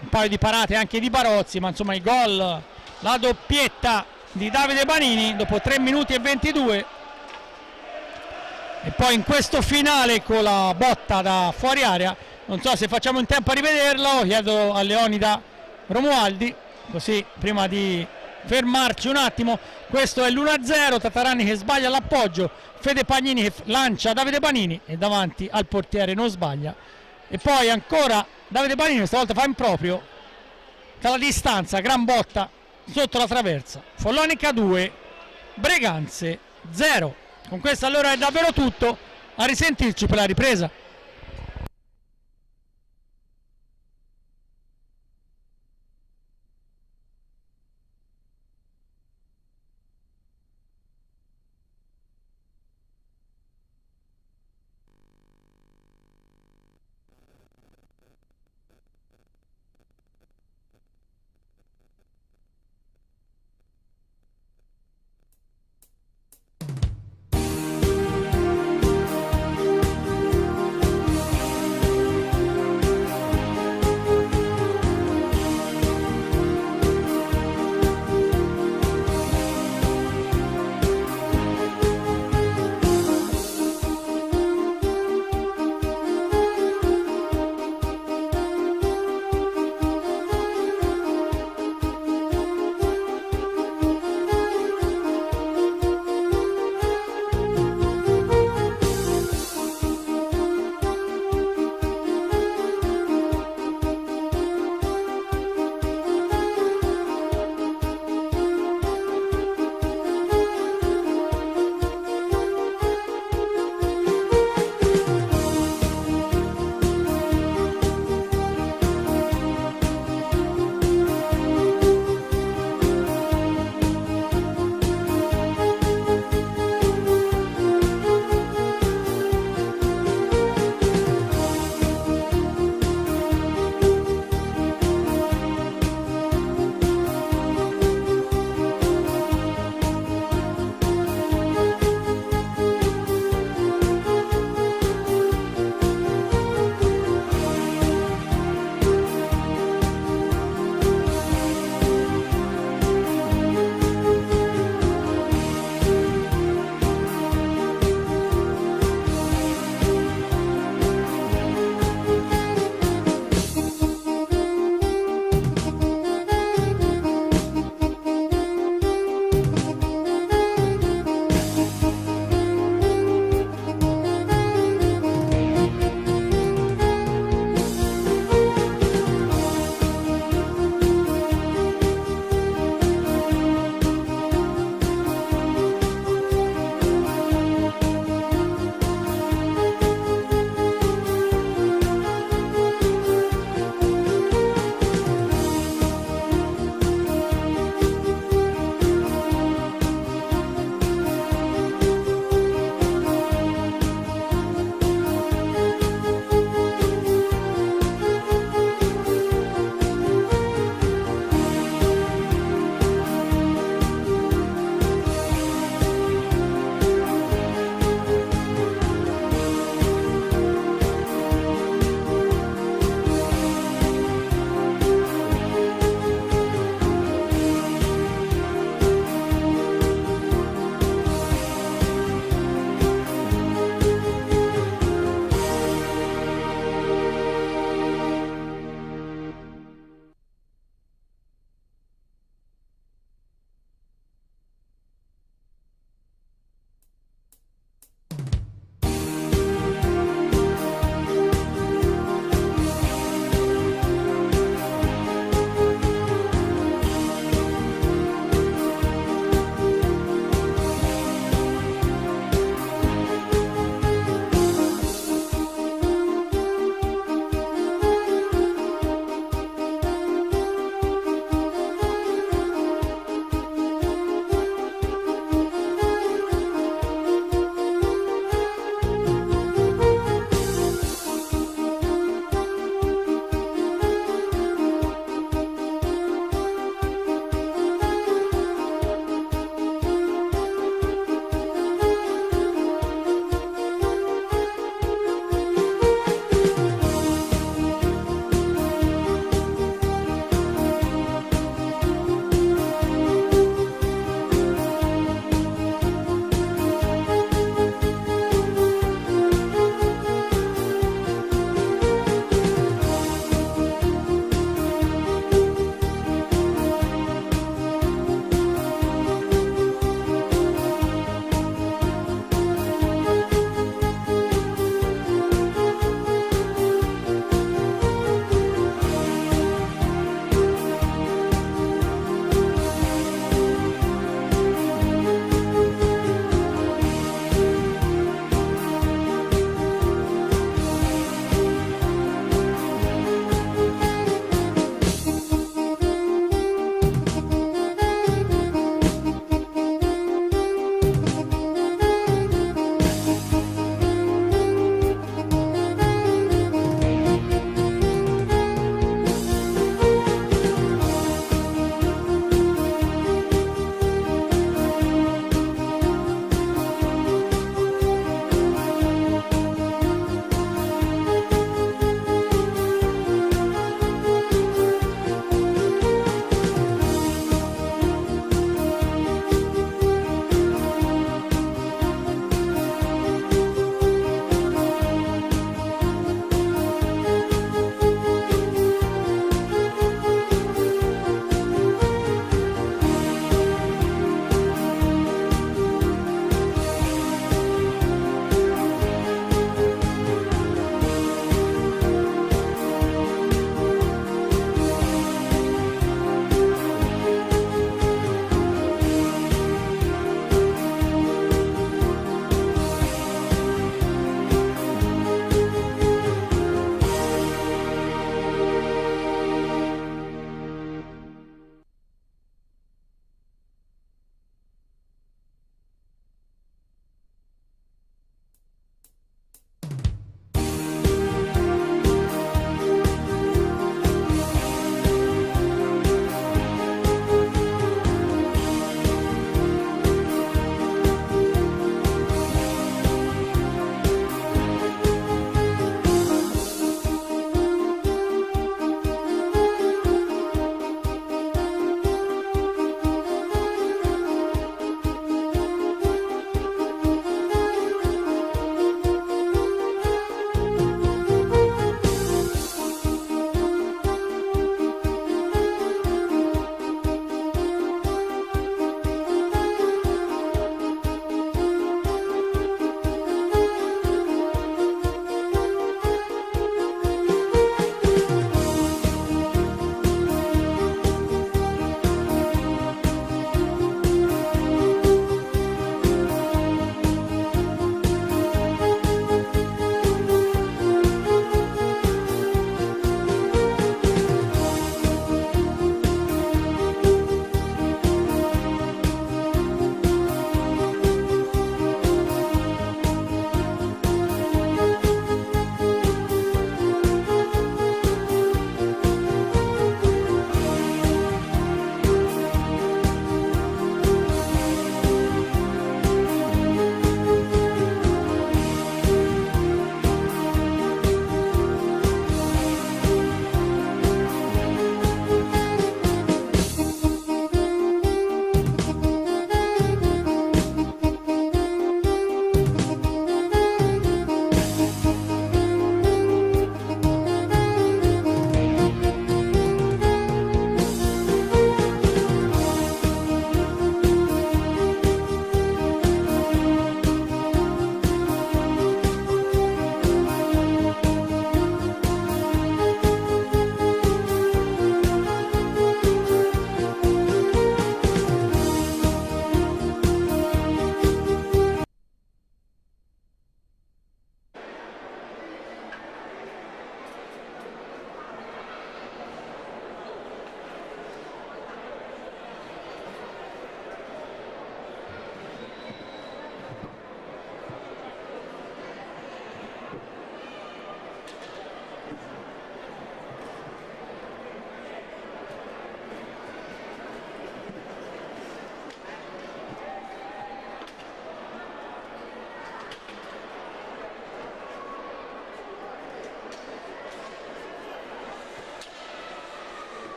Un paio di parate anche di Barozzi, ma insomma i gol, la doppietta di Davide Banini dopo 3 minuti e 22, e poi in questo finale con la botta da fuori area. Non so se facciamo in tempo a rivederlo, chiedo a Leonida Romualdi, così prima di fermarci un attimo. Questo è l'1-0, Tataranni che sbaglia l'appoggio, Fede Pagnini che lancia Davide Banini e davanti al portiere non sbaglia, e poi ancora Davide Banini, stavolta fa in proprio dalla distanza, gran botta sotto la traversa. Follonica 2, Breganze 0. Con questo allora è davvero tutto, a risentirci per la ripresa.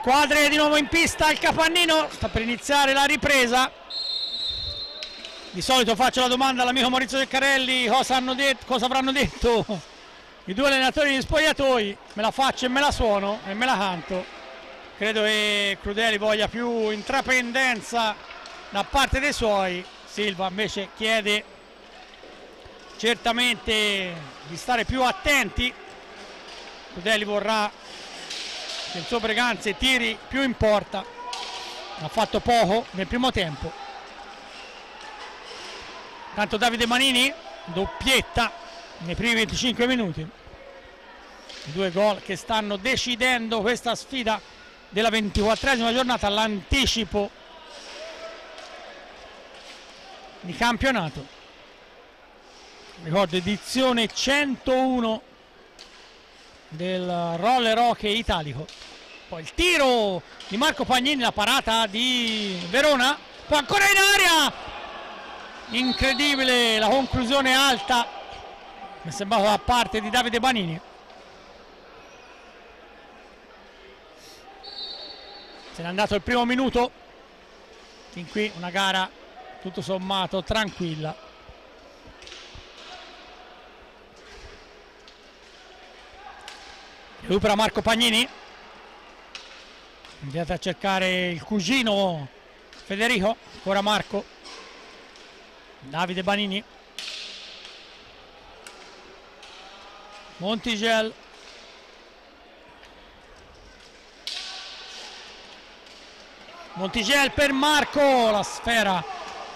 squadre di nuovo in pista, il Capannino sta per iniziare la ripresa. Di solito faccio la domanda all'amico Maurizio Ceccarelli cosa avranno detto i due allenatori di spogliatoi. Me la faccio e me la suono e me la canto. Credo che Crudeli voglia più intraprendenza da parte dei suoi. Silva invece chiede certamente di stare più attenti. Crudeli vorrà che il suo Breganze tiri più in porta. Ha fatto poco nel primo tempo. Tanto Davide Manini doppietta nei primi 25 minuti. Due gol che stanno decidendo questa sfida della 24esima giornata, l'anticipo di campionato. Ricordo edizione 101 del roller hockey italico. Poi il tiro di Marco Pagnini, la parata di Verona, poi ancora in aria. Incredibile la conclusione alta, mi è sembrato da parte di Davide Banini. Se n'è andato il primo minuto, fin qui una gara tutto sommato tranquilla. Recupera Marco Pagnini, andate a cercare il cugino Federico, ancora Marco. Davide Banini, Montigel, per Marco, la sfera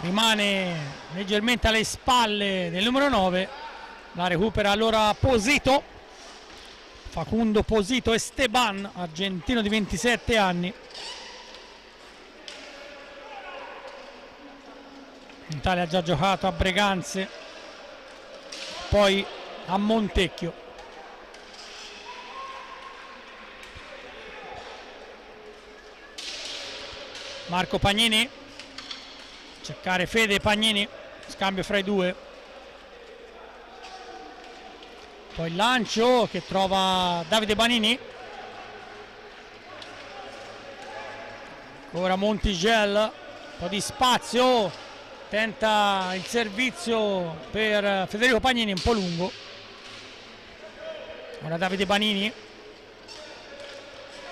rimane leggermente alle spalle del numero 9, la recupera allora Posito, Facundo Posito Esteban, argentino di 27 anni. In Italia ha già giocato a Breganze, poi a Montecchio. Marco Pagnini, cercare Fede Pagnini, scambio fra i due. Poi il lancio che trova Davide Banini. Ora Montigel, un po' di spazio. Tenta il servizio per Federico Pagnini, un po' lungo. Ora Davide Banini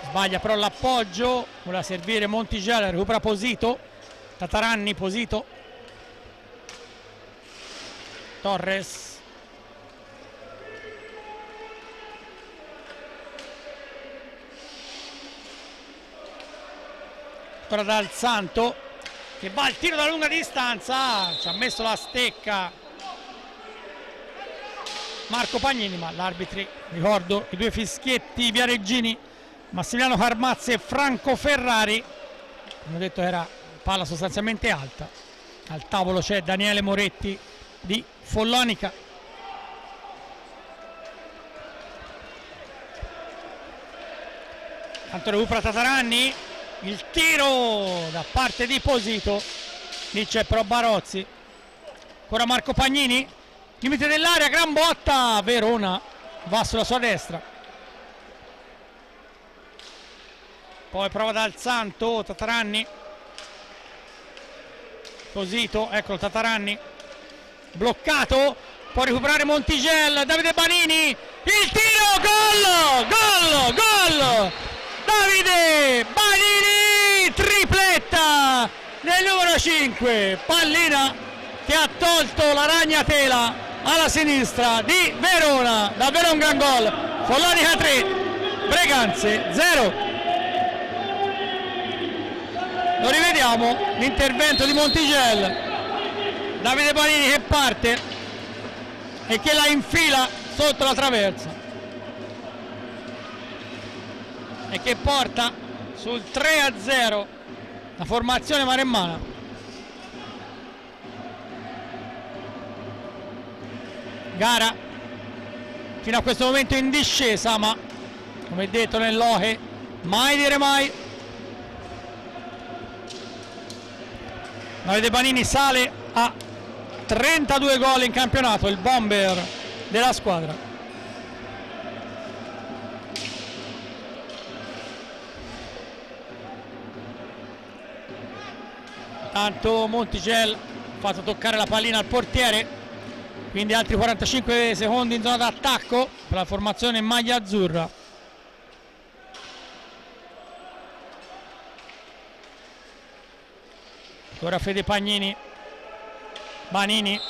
sbaglia però l'appoggio, vuole servire Montigel, recupera Posito, Tataranni, Posito, Torres, ancora dal Santo che va al tiro da lunga distanza, ci ha messo la stecca Marco Pagnini, ma l'arbitri, ricordo i due fischietti viareggini, Massimiliano Carmazzi e Franco Ferrari, hanno detto che era palla sostanzialmente alta. Al tavolo c'è Daniele Moretti di Follonica. Tanto recupera Tataranni, il tiro da parte di Posito, lì c'è però Barozzi, ancora Marco Pagnini, limite dell'area, gran botta, Verona va sulla sua destra, poi prova dal Santo, Tataranni, Posito, eccolo Tataranni, bloccato, può recuperare Montigel, Davide Banini, il tiro, gol! Davide Banini, tripletta nel numero 5, pallina che ha tolto la ragnatela alla sinistra di Verona, davvero un gran gol. Follonica 3, Breganze 0. Lo rivediamo, l'intervento di Montigel, Davide Banini che parte e che la infila sotto la traversa e che porta sul 3-0 la formazione maremmana. Gara fino a questo momento in discesa, ma come detto nell'Oche mai dire mai. Davide Banini sale a 32 gol in campionato, il bomber della squadra. Tanto Monticelli ha fatto toccare la pallina al portiere, quindi altri 45 secondi in zona d'attacco per la formazione in maglia azzurra. Ancora Fede Banini,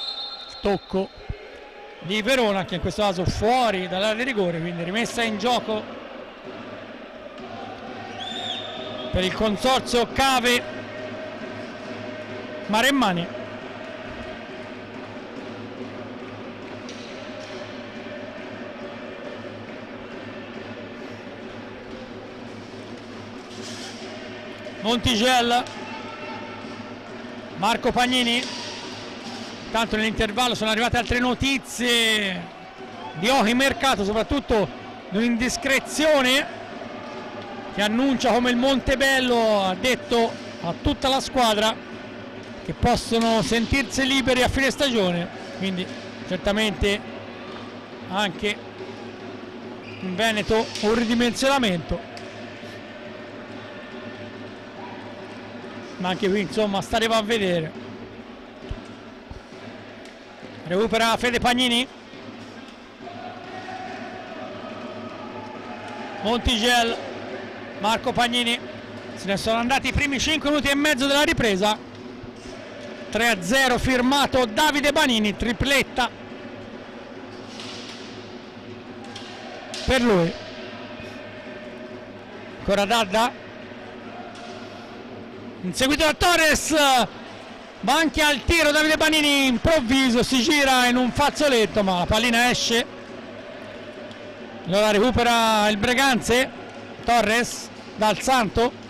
tocco di Verona, che in questo caso fuori dall'area di rigore, quindi rimessa in gioco per il consorzio Cave Maremmani. Monticelli, Marco Pagnini. Tanto nell'intervallo sono arrivate altre notizie di Ochi Mercato, soprattutto di un'indiscrezione che annuncia come il Montebello ha detto a tutta la squadra che possono sentirsi liberi a fine stagione, quindi certamente anche in Veneto un ridimensionamento, ma anche qui insomma staremo a vedere. Recupera Fede Pagnini, Monticelli, Marco Pagnini. Se ne sono andati i primi 5 minuti e mezzo della ripresa. 3-0 firmato Davide Banini, tripletta per lui. Ancora Dadda, inseguito da Torres, ma anche al tiro Davide Banini improvviso, si gira in un fazzoletto ma la pallina esce. Allora recupera il Breganze, Torres dal Santo,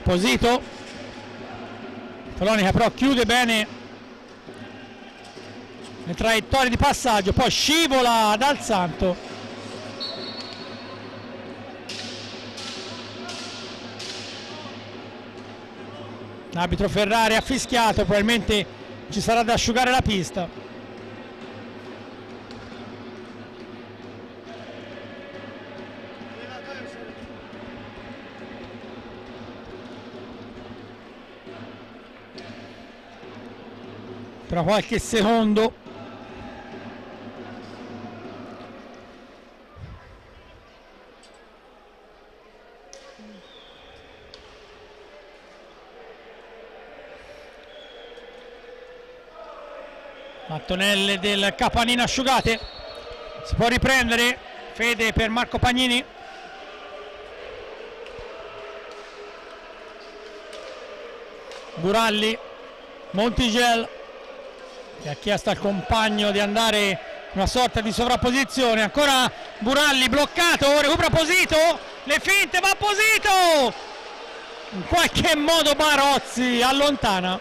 Posito, Follonica però chiude bene le traiettorie di passaggio, poi scivola dal Santo. L'arbitro Ferrari ha fischiato, probabilmente ci sarà da asciugare la pista. Tra qualche secondo mattonelle del Capannino asciugate, si può riprendere. Fede per Marco Pagnini, Buralli, Monticelli che ha chiesto al compagno di andare una sorta di sovrapposizione. Ancora Buralli bloccato, recupera Posito, le finte, va Posito, in qualche modo Barozzi allontana.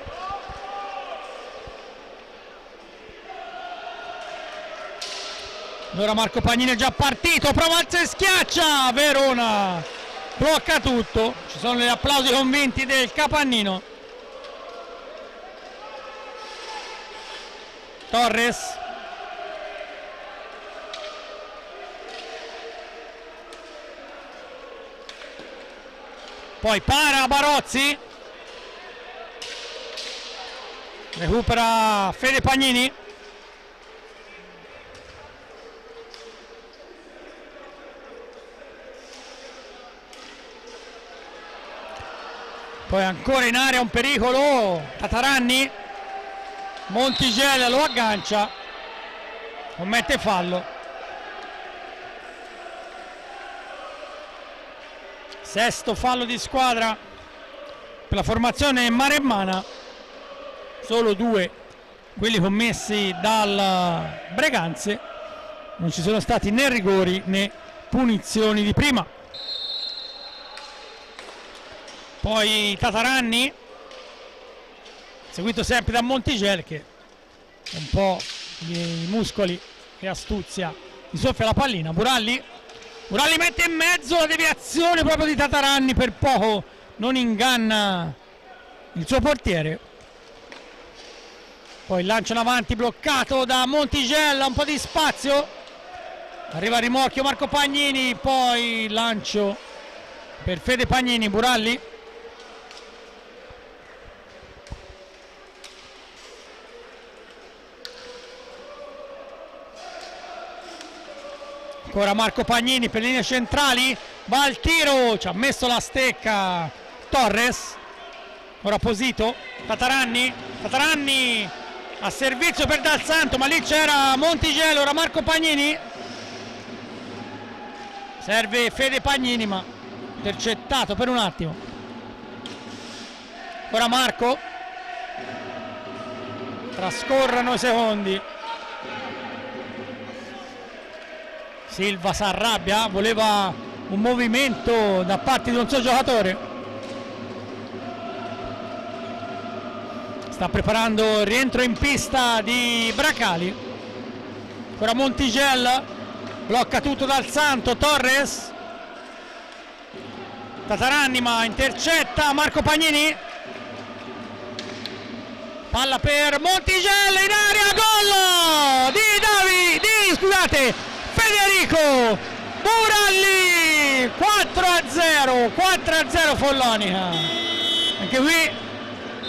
Allora Marco Pagnini è già partito, prova alza e schiaccia, Verona blocca tutto. Ci sono gli applausi convinti del Capannino. Torres, poi para Barozzi, recupera Fede Pagnini, poi ancora in area un pericolo, Tataranni, Monticelli lo aggancia, commette fallo. Sesto fallo di squadra per la formazione maremmana, solo 2 quelli commessi dal Breganze, non ci sono stati né rigori né punizioni di prima. Poi Tataranni, seguito sempre da Monticelli, che un po' di muscoli e astuzia gli soffia la pallina. Buralli mette in mezzo la deviazione proprio di Tataranni, per poco non inganna il suo portiere. poi lancio in avanti bloccato da Montigella, un po' di spazio, arriva a rimorchio Marco Pagnini, poi lancio per Fede Pagnini. Buralli, ancora Marco Pagnini per linee centrali, va al tiro, ci ha messo la stecca Torres, ora Posito, Tataranni a servizio per Dal Santo, ma lì c'era Montigello, ora Marco Pagnini, serve Fede Pagnini ma intercettato per un attimo, ora Marco, trascorrono i secondi, Silva si arrabbia, voleva un movimento da parte di un suo giocatore, sta preparando il rientro in pista di Bracali, ora Montigel blocca tutto Dal Santo, Torres, Tataranni ma intercetta Marco Pagnini, palla per Montigel in area, gol di Federico Buralli, 4-0 Follonica, anche qui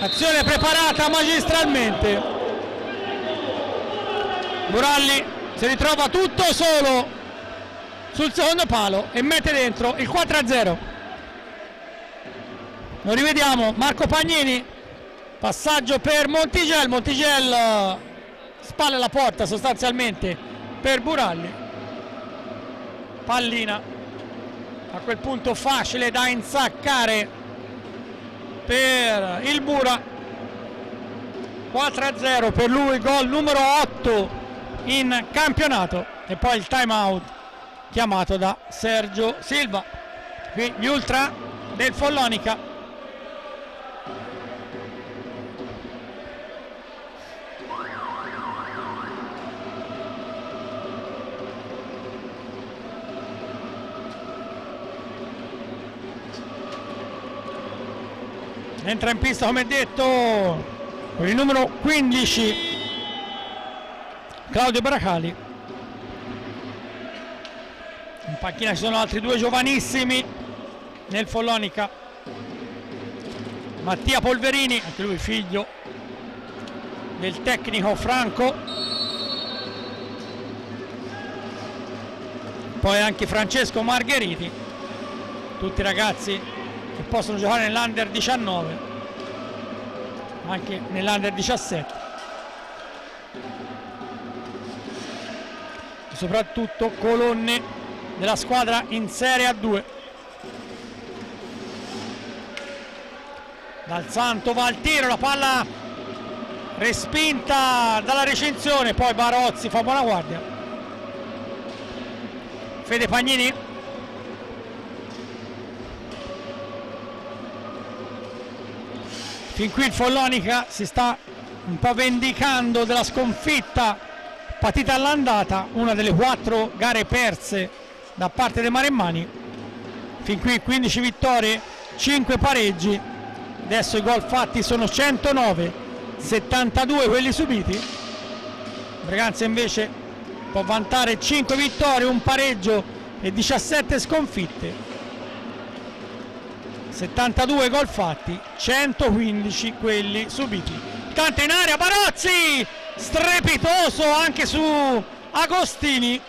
azione preparata magistralmente, Buralli si ritrova tutto solo sul secondo palo e mette dentro il 4-0. Lo rivediamo, Marco Pagnini, passaggio per Montigel, spalle alla porta sostanzialmente per Buralli, pallina a quel punto facile da insaccare per il Bura, 4-0 per lui, gol numero 8 in campionato, e poi il time out chiamato da Sergio Silva. Qui gli ultra del Follonica, entra in pista come detto con il numero 15 Claudio Bracali, in panchina ci sono altri due giovanissimi nel Follonica, Mattia Polverini, anche lui figlio del tecnico Franco, poi anche Francesco Margheriti, tutti ragazzi che possono giocare nell'Under 19, anche nell'Under 17, e soprattutto colonne della squadra in Serie A2. Dal Santo va al tiro, la palla respinta dalla recinzione, poi Barozzi fa buona guardia, Fede Pagnini, fin qui il Follonica si sta un po' vendicando della sconfitta patita all'andata, una delle 4 gare perse da parte dei Maremmani. Fin qui 15 vittorie, 5 pareggi, adesso i gol fatti sono 109, 72 quelli subiti. Breganza invece può vantare 5 vittorie, un pareggio e 17 sconfitte. 72 gol fatti, 115 quelli subiti. Tanto in area Barozzi, strepitoso anche su Agostini,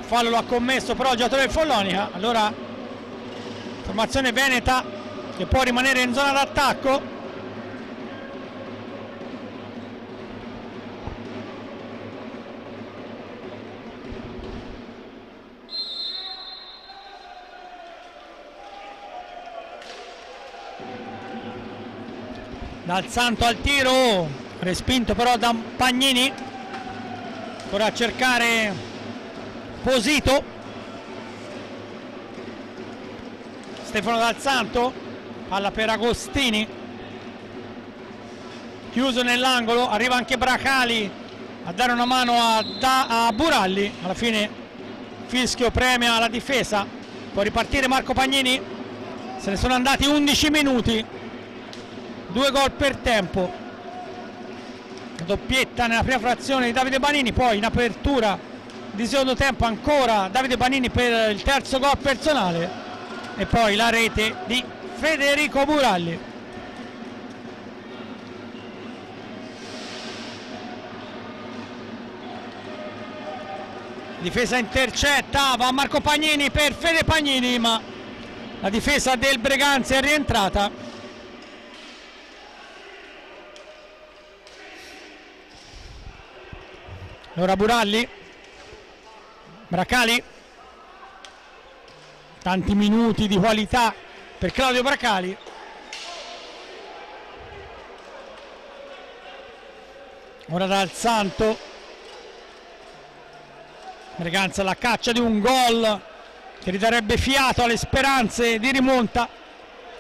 fallo lo ha commesso però il giocatore del Follonica. Allora formazione veneta che può rimanere in zona d'attacco, Dal Santo al tiro, respinto però da Pagnini, ora a cercare Posito, Stefano Dal Santo, palla per Agostini, chiuso nell'angolo, arriva anche Bracali a dare una mano a Buralli, alla fine fischio premia la difesa, può ripartire Marco Pagnini, se ne sono andati 11 minuti 2 gol per tempo, doppietta nella prima frazione di Davide Banini, poi in apertura di secondo tempo ancora Davide Banini per il terzo gol personale e poi la rete di Federico Buralli. Difesa intercetta, va Marco Pagnini per Fede Pagnini, ma la difesa del Breganze è rientrata. Allora Buralli, Bracali, tanti minuti di qualità per Claudio Bracali. Ora dal Santo, Breganze alla caccia di un gol che ridarebbe fiato alle speranze di rimonta,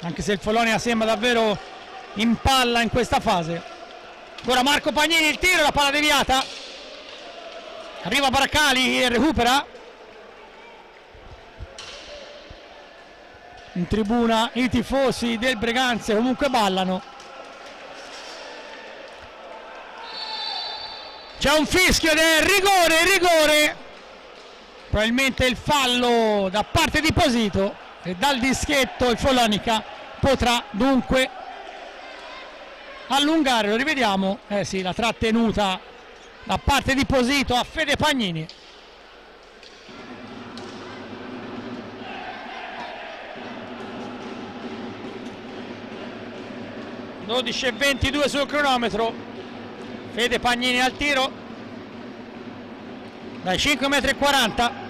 anche se il Follonia sembra davvero in palla in questa fase. Ora Marco Pagnini, il tiro, la palla deviata, arriva Bracali e recupera. In tribuna i tifosi del Breganze comunque ballano. C'è un fischio ed è rigore. Probabilmente il fallo da parte di Posito e dal dischetto il Follonica potrà dunque allungare. Lo rivediamo, sì, la trattenuta da parte di Posito a Fede Pagnini. (12:22) sul cronometro. Fede Pagnini al tiro dai 5,40 m.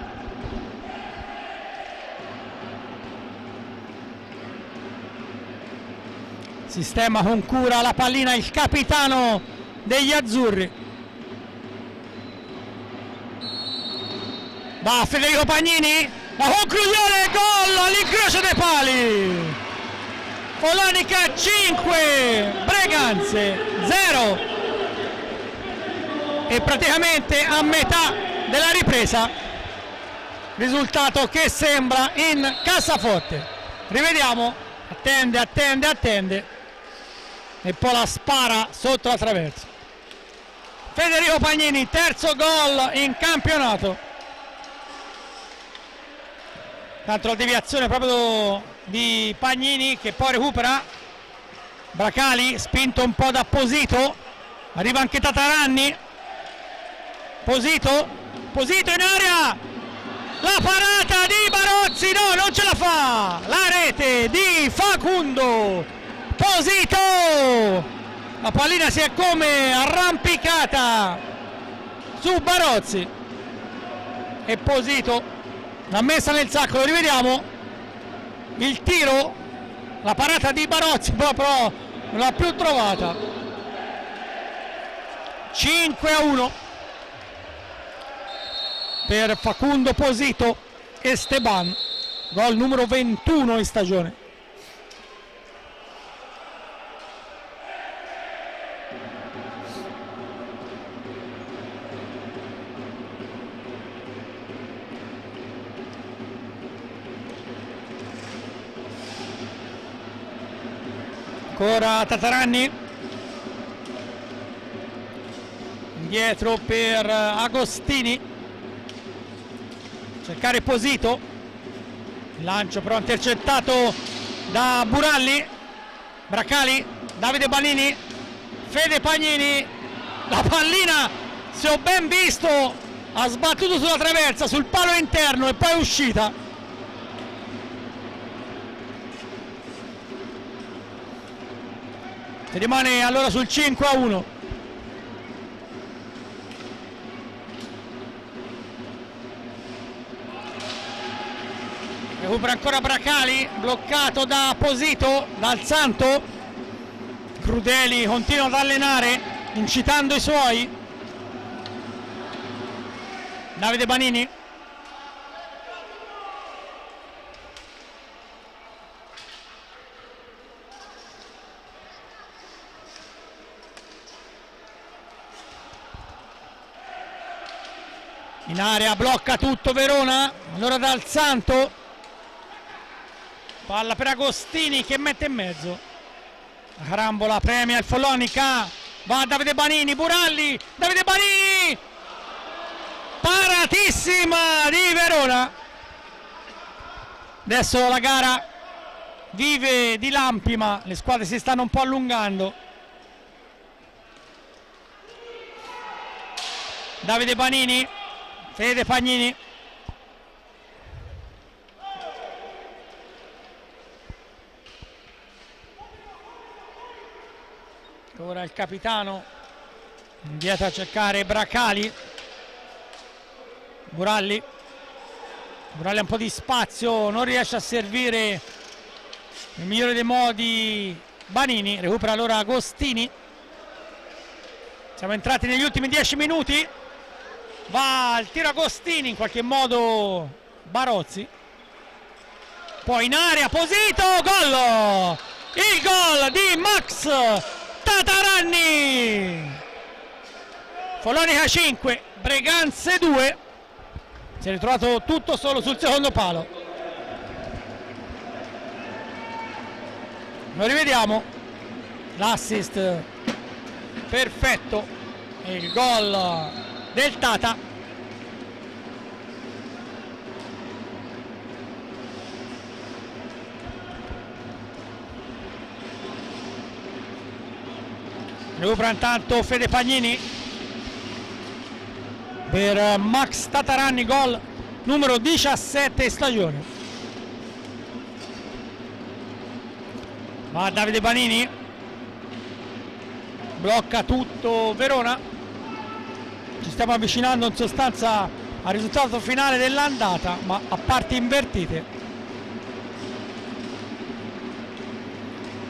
Sistema con cura la pallina il capitano degli azzurri. Va Federico Pagnini, la conclusione, gol all'incrocio dei pali. Follonica 5, Breganze 0. E praticamente a metà della ripresa, risultato che sembra in cassaforte. Rivediamo, attende e poi la spara sotto la traversa. Federico Pagnini, terzo gol in campionato. Tanto la deviazione proprio di Pagnini che poi recupera. Bracali spinto un po' da Posito, arriva anche Tataranni. Posito in area, la parata di Barozzi, no, non ce la fa, la rete di Facundo Posito, la pallina si è come arrampicata su Barozzi e Posito l'ha messa nel sacco. Lo rivediamo, il tiro, la parata di Barozzi però non l'ha più trovata. 5-1 per Facundo Posito Esteban, gol numero 21 in stagione. Ancora Tataranni, indietro per Agostini, cercare Posito, il lancio però intercettato da Buralli. Bracali, Davide Banini, Fede Pagnini, la pallina, se ho ben visto, ha sbattuto sulla traversa, sul palo interno e poi è uscita. Si rimane allora sul 5-1. Recupera ancora Bracali, bloccato da Posito, dal Santo. Crudeli continua ad allenare, incitando i suoi. Davide Banini. In area blocca tutto Verona, allora dal Santo. Palla per Agostini che mette in mezzo. Carambola premia il Follonica, va Davide Banini, Buralli, Davide Banini, paratissima di Verona. Adesso la gara vive di lampi, ma le squadre si stanno un po' allungando. Davide Banini, Fede Pagnini, ora il capitano indietro a cercare Bracali. Buralli ha un po' di spazio, non riesce a servire nel migliore dei modi Banini, recupera allora Agostini. Siamo entrati negli ultimi 10 minuti, va al tiro Agostini, in qualche modo Barozzi, poi in area Posito, gol! Il gol di Max Tataranni. Follonica 5, Breganze 2. Si è ritrovato tutto solo sul secondo palo. Lo rivediamo, l'assist perfetto e il gol del Tata. Recupera intanto Fede Pagnini per Max Tataranni, gol numero 17 in stagione. Va Davide Banini, blocca tutto Verona. Ci stiamo avvicinando in sostanza al risultato finale dell'andata, ma a parti invertite.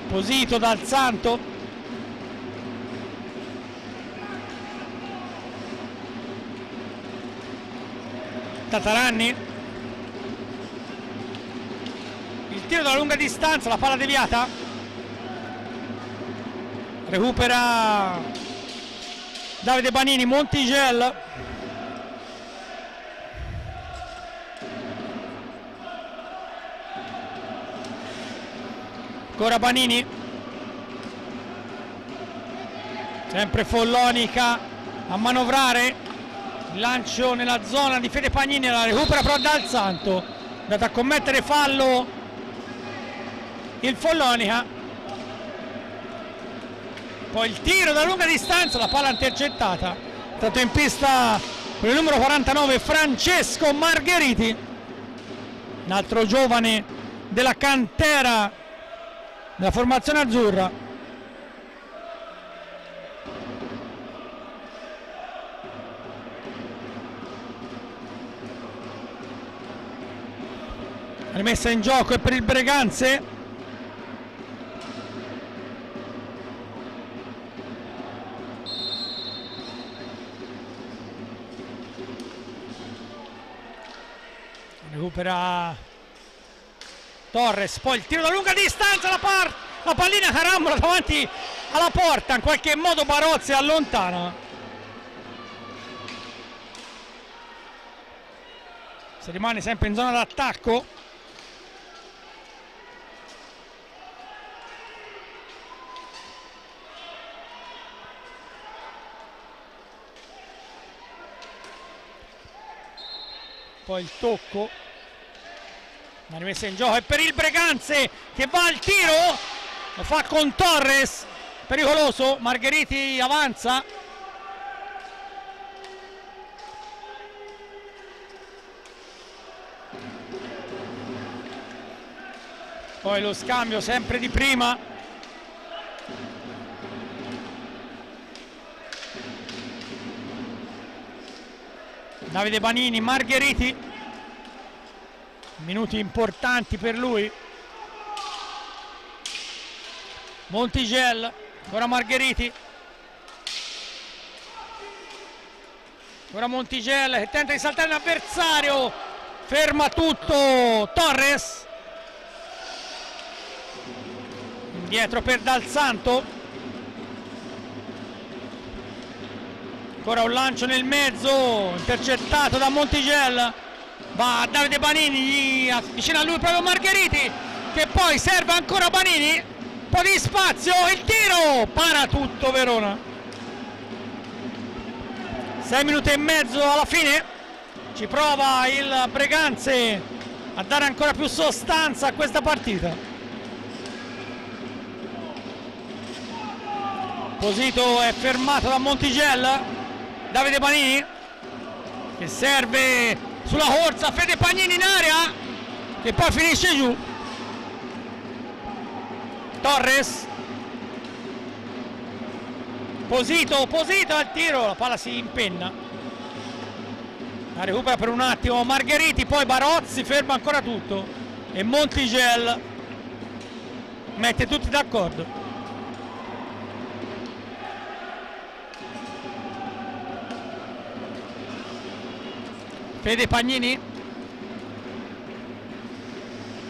Posito dal Santo, Tataranni, il tiro da lunga distanza, la palla deviata, recupera Davide Banini, Montigel, ancora Banini, sempre Follonica a manovrare. Il lancio nella zona di Fede Pagnini, la recupera però dal Santo, è andato a commettere fallo il Follonica. Poi il tiro da lunga distanza, la palla intercettata, è stato in pista con il numero 49 Francesco Margheriti, un altro giovane della cantera della formazione azzurra. Rimessa in gioco è per il Breganze. Recupera Torres, poi il tiro da lunga distanza, la pallina carambola davanti alla porta, in qualche modo Barozzi allontana. Si rimane sempre in zona d'attacco. Poi il tocco, la rimessa in gioco è per il Breganze che va al tiro, lo fa con Torres, pericoloso, Margheriti avanza, poi lo scambio sempre di prima, Davide Banini, Margheriti, minuti importanti per lui. Montigel, ancora Margheriti, ancora Montigel che tenta di saltare l'avversario, ferma tutto Torres, indietro per Dal Santo, ancora un lancio nel mezzo intercettato da Montigel, va Davide Banini, vicino a lui proprio Margheriti che poi serve ancora Banini, un po' di spazio, il tiro, para tutto Verona. 6 minuti e mezzo alla fine, ci prova il Breganze a dare ancora più sostanza a questa partita. Posito è fermato da Montigello, Davide Panini che serve sulla corsa, Fede Pagnini in area che poi finisce giù. Torres, Posito al tiro, la palla si impenna, la recupera per un attimo Margheriti, poi Barozzi ferma ancora tutto e Montigello mette tutti d'accordo. Fede Pagnini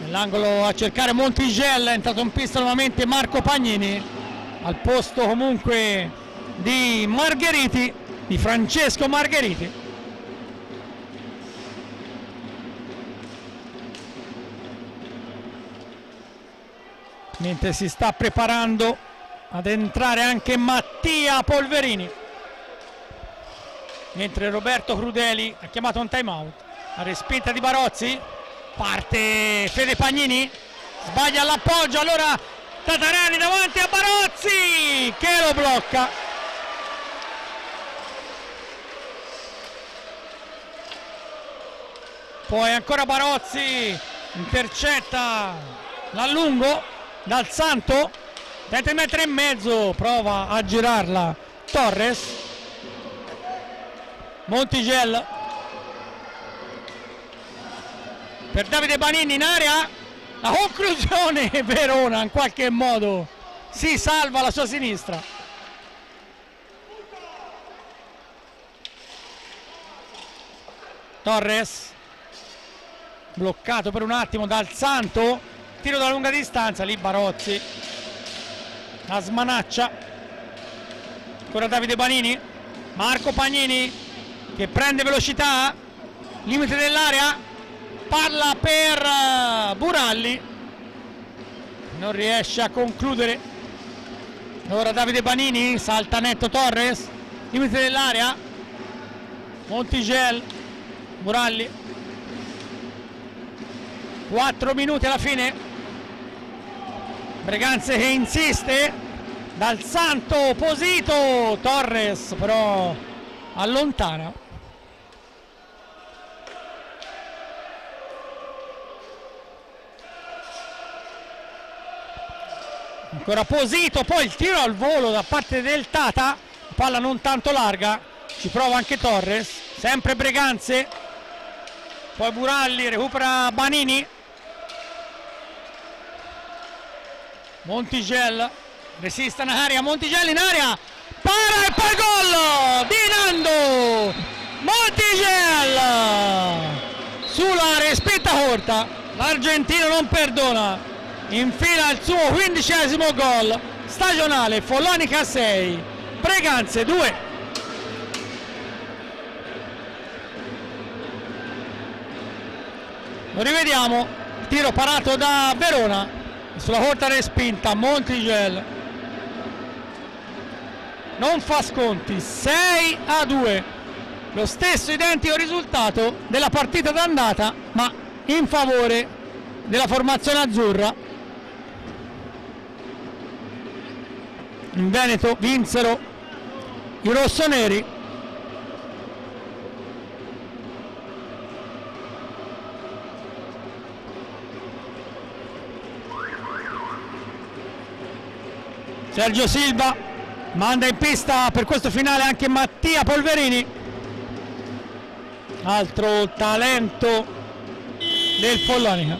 nell'angolo a cercare Montigello, è entrato in pista nuovamente Marco Pagnini al posto comunque di Margheriti, di Francesco Margheriti. Mentre si sta preparando ad entrare anche Mattia Polverini, mentre Roberto Crudeli ha chiamato un time out. La respinta di Barozzi, parte Fede Pagnini, sbaglia l'appoggio, allora Tatarani davanti a Barozzi che lo blocca. Poi ancora Barozzi, intercetta l'allungo dal Santo, tenta di mettere in mezzo, prova a girarla Torres. Montigello per Davide Panini in area, la conclusione, Verona in qualche modo si salva la sua sinistra. Torres bloccato per un attimo dal Santo, tiro da lunga distanza, lì Barozzi la smanaccia, ancora Davide Panini, Marco Pagnini che prende velocità, limite dell'area, palla per Buralli, non riesce a concludere. Ora Davide Panini, salta netto Torres, limite dell'area, Montigello, Buralli, 4 minuti alla fine, Breganze che insiste, dal Santo, Posito, Torres però allontana. Ancora Posito, poi il tiro al volo da parte del Tata, palla non tanto larga, ci prova anche Torres, sempre Breganze, poi Buralli recupera Panini, Montigello resiste in area, Montigello in area, para e poi gol di Nando Montigello sulla respinta corta. L'argentino non perdona, infila il suo 15° gol stagionale. Follonica 6, Breganze 2. Lo rivediamo, tiro parato da Verona sulla corta respinta, Montigello non fa sconti, 6-2, lo stesso identico risultato della partita d'andata ma in favore della formazione azzurra. In Veneto vinsero i rossoneri. Sergio Silva manda in pista per questo finale anche Mattia Polverini, altro talento del Follonica.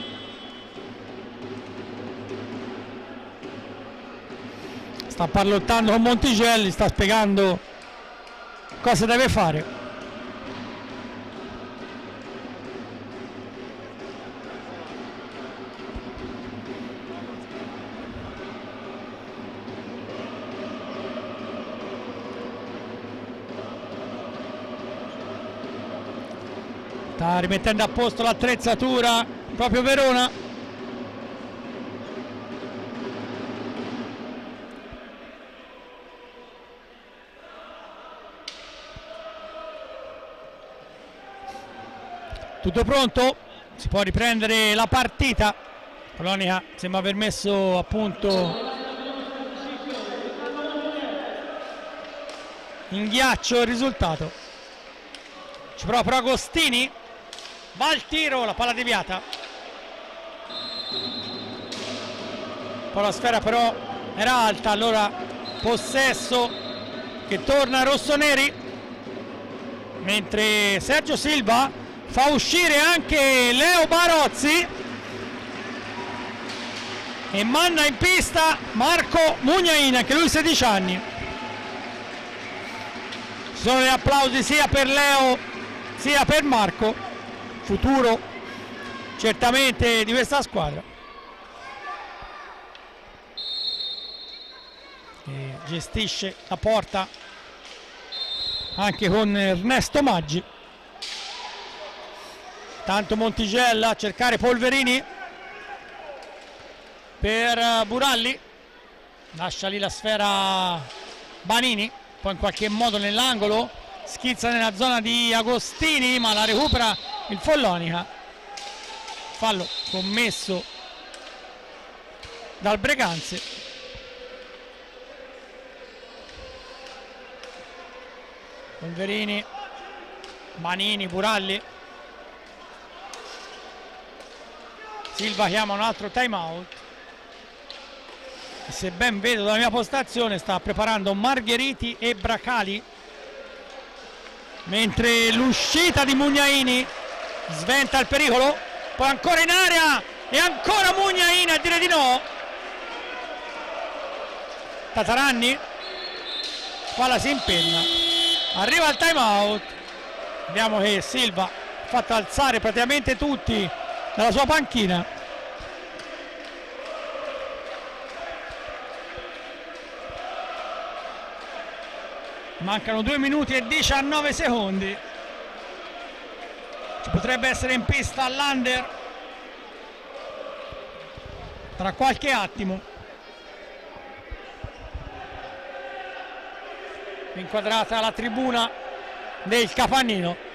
Sta parlottando con Montigelli, sta spiegando cosa deve fare. Sta rimettendo a posto l'attrezzatura proprio Verona. tutto pronto, si può riprendere la partita. Follonica sembra aver messo appunto in ghiaccio il risultato. Ci prova però Agostini, va al tiro, la palla deviata, poi la sfera però era alta, allora possesso che torna rossoneri, mentre Sergio Silva fa uscire anche Leo Barozzi e manda in pista Marco Mugnaini, anche lui 16 anni. Ci sono gli applausi sia per Leo sia per Marco, futuro certamente di questa squadra. E gestisce la porta anche con Ernesto Maggi. Tanto Montigella a cercare Polverini per Buralli, lascia lì la sfera Banini, poi in qualche modo nell'angolo, schizza nella zona di Agostini ma la recupera il Follonica. Fallo commesso dal Breganze. Polverini, Banini, Buralli. Silva chiama un altro time out. E se ben vedo dalla mia postazione sta preparando Margheriti e Bracali, mentre l'uscita di Mugnaini sventa il pericolo. Poi ancora in area e ancora Mugnaini a dire di no. Tataranni, palla si impenna, arriva il time out. Vediamo che Silva ha fatto alzare praticamente tutti dalla sua panchina. Mancano 2 minuti e 19 secondi. Ci potrebbe essere in pista l'under tra qualche attimo. Inquadrata la tribuna del Capannino.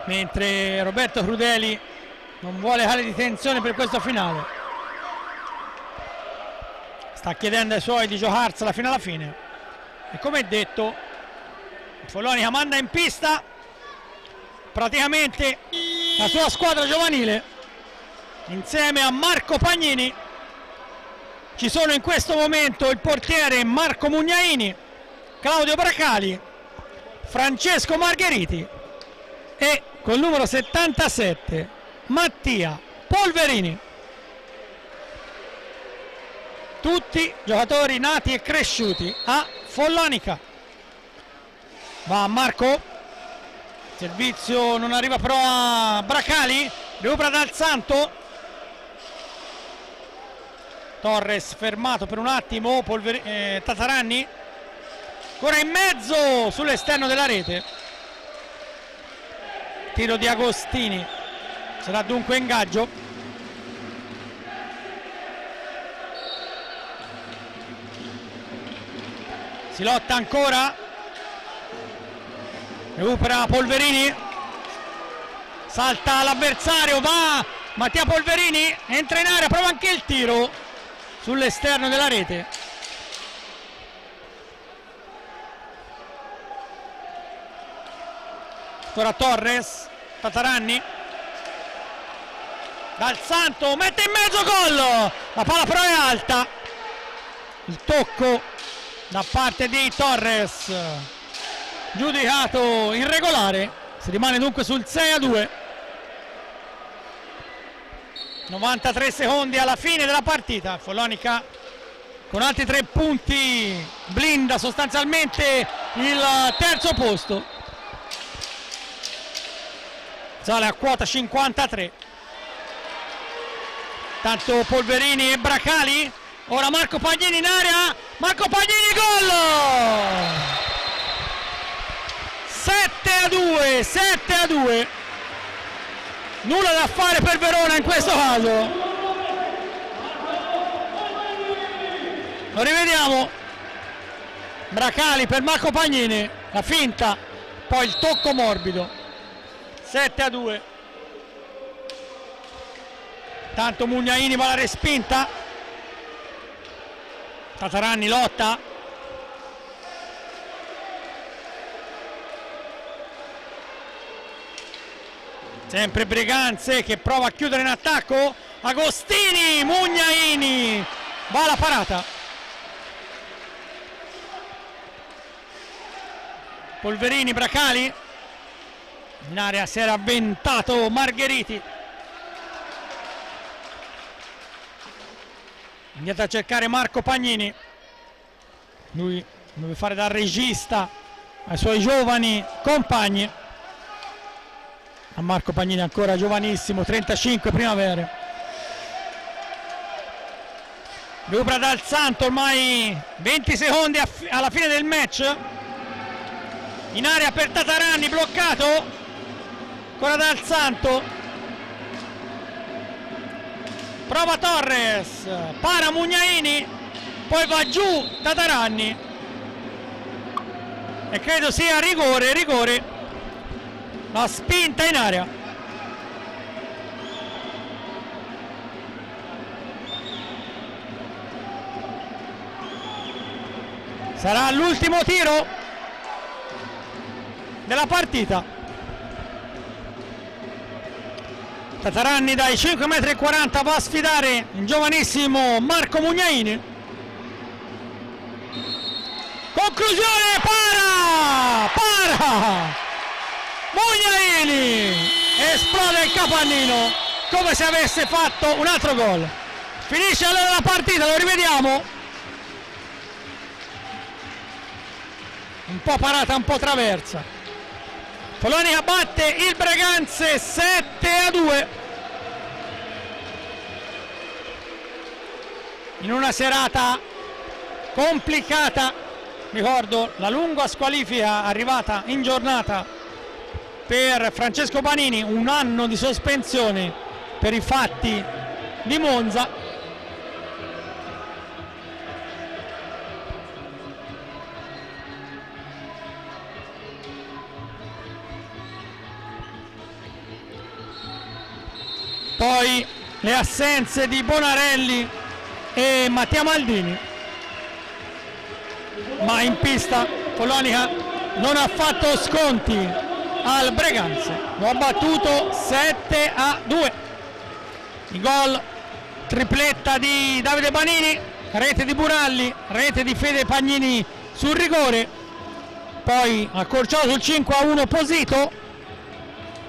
Mentre Roberto Crudeli non vuole cale di tensione per questo finale, sta chiedendo ai suoi di giocarsela fino alla fine. E come detto, Follonica manda in pista praticamente la sua squadra giovanile insieme a Marco Pagnini. Ci sono in questo momento il portiere Marco Mugnaini, Claudio Bracali, Francesco Margheriti e col numero 77 Mattia Polverini, tutti giocatori nati e cresciuti a Follonica. Va Marco, servizio non arriva però a Bracali, recupera dal Santo, Torres fermato per un attimo, Tataranni ancora in mezzo sull'esterno della rete, tiro di Agostini, sarà dunque ingaggio. Si lotta ancora, recupera Polverini, salta l'avversario, va Mattia Polverini, entra in area, prova anche il tiro sull'esterno della rete. Ancora Torres, Tataranni, dal Santo, mette in mezzo, gol! La palla però è alta, il tocco da parte di Torres giudicato irregolare, si rimane dunque sul 6-2. 93 secondi alla fine della partita. Follonica con altri 3 punti blinda sostanzialmente il terzo posto, sale a quota 53. Tanto Polverini e Bracali, ora Marco Pagnini in area, Marco Pagnini, gol! 7-2, nulla da fare per Verona in questo caso. lo rivediamo. Bracali per Marco Pagnini, la finta, poi il tocco morbido. 7-2. Tanto Mugnaini va alla respinta. Tataranni lotta. Sempre Breganze che prova a chiudere in attacco. Agostini, Mugnaini va alla parata. Polverini, Bracali. In area si era avventato Margheriti. Andiamo a cercare Marco Pagnini. Lui deve fare da regista ai suoi giovani compagni. A Marco Pagnini ancora giovanissimo, 35 primavere. Recupera Dal Santo, ormai 20 secondi alla fine del match. In area per Tataranni, bloccato. Ancora Dal Santo. Prova Torres, para Mugnaini, poi va giù Tataranni. E credo sia rigore. La spinta in area. Sarà l'ultimo tiro della partita. Tataranni dai 5,40 metri va a sfidare il giovanissimo Marco Mugnaini. Conclusione, para! Mugnaini esplode il capannino come se avesse fatto un altro gol. Finisce allora la partita, lo rivediamo. Un po' parata, un po' traversa. Follonica batte il Breganze 7-2 in una serata complicata. Ricordo la lunga squalifica arrivata in giornata per Francesco Panini, un anno di sospensione per i fatti di Monza. Poi le assenze di Bonarelli e Mattia Maldini, ma in pista Follonica non ha fatto sconti al Breganze, lo ha battuto 7-2. Il gol, tripletta di Davide Panini, rete di Buralli, rete di Fede Pagnini sul rigore, poi accorciato sul 5-1 Posito,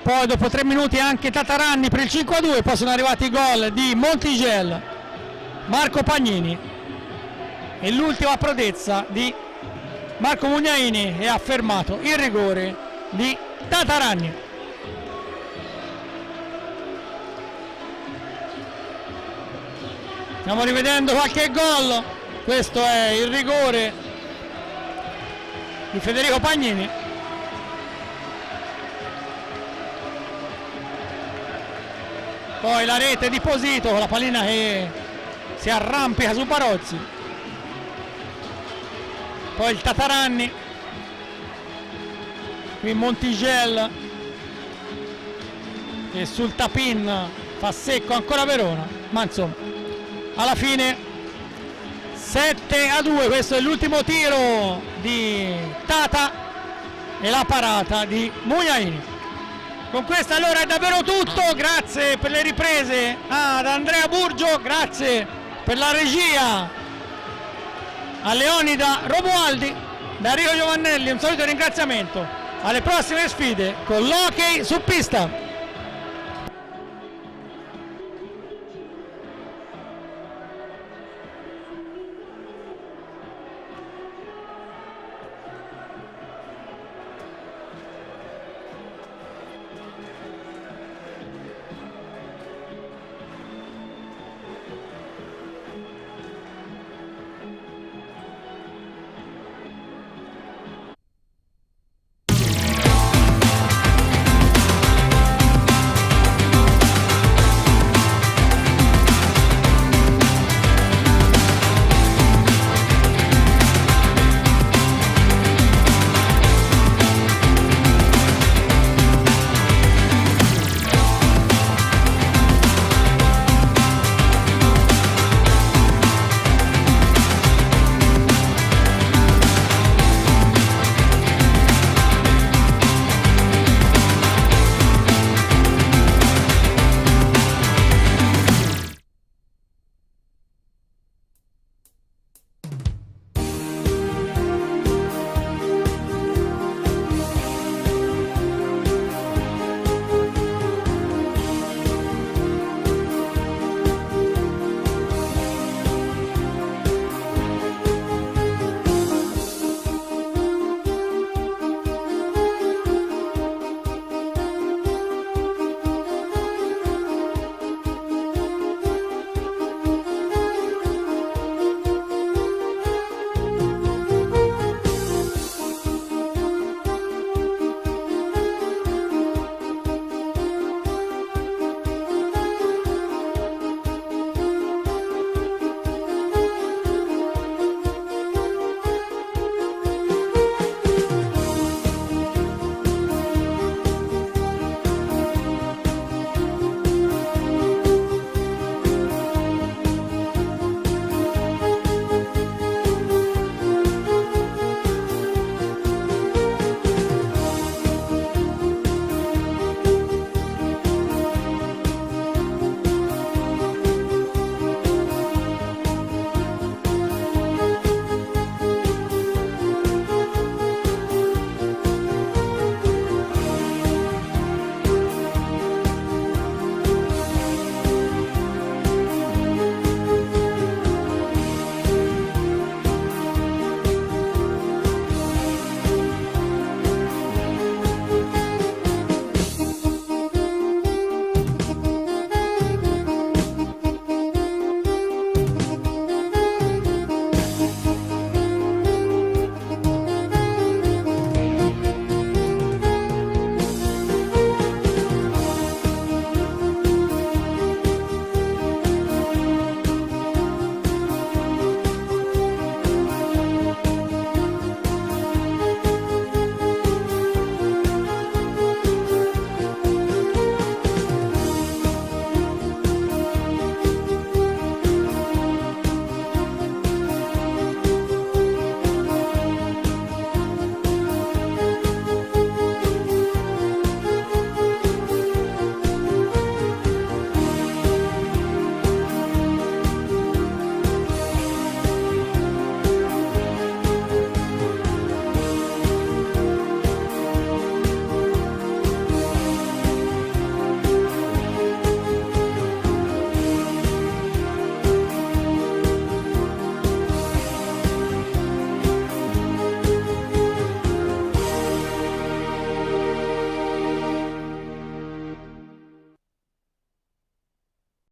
poi dopo 3 minuti anche Tataranni per il 5-2, poi sono arrivati i gol di Montigel, Marco Pagnini e l'ultima prodezza di Marco Mugnaini, e ha fermato il rigore di Tataranni. Stiamo rivedendo qualche gol. Questo è il rigore di Federico Pagnini. Poi la rete di Posito con la pallina che si arrampica su Barozzi. Poi il Tataranni. Qui Montigel che sul tapin fa secco ancora Verona, ma insomma alla fine 7-2. Questo è l'ultimo tiro di Tata e la parata di Mugnaini. Con questo allora è davvero tutto. Grazie per le riprese ad Andrea Burgio, grazie per la regia a Leonida Romualdi, da Enrico Giovannelli un saluto e ringraziamento. Alle prossime sfide con l'hockey su pista.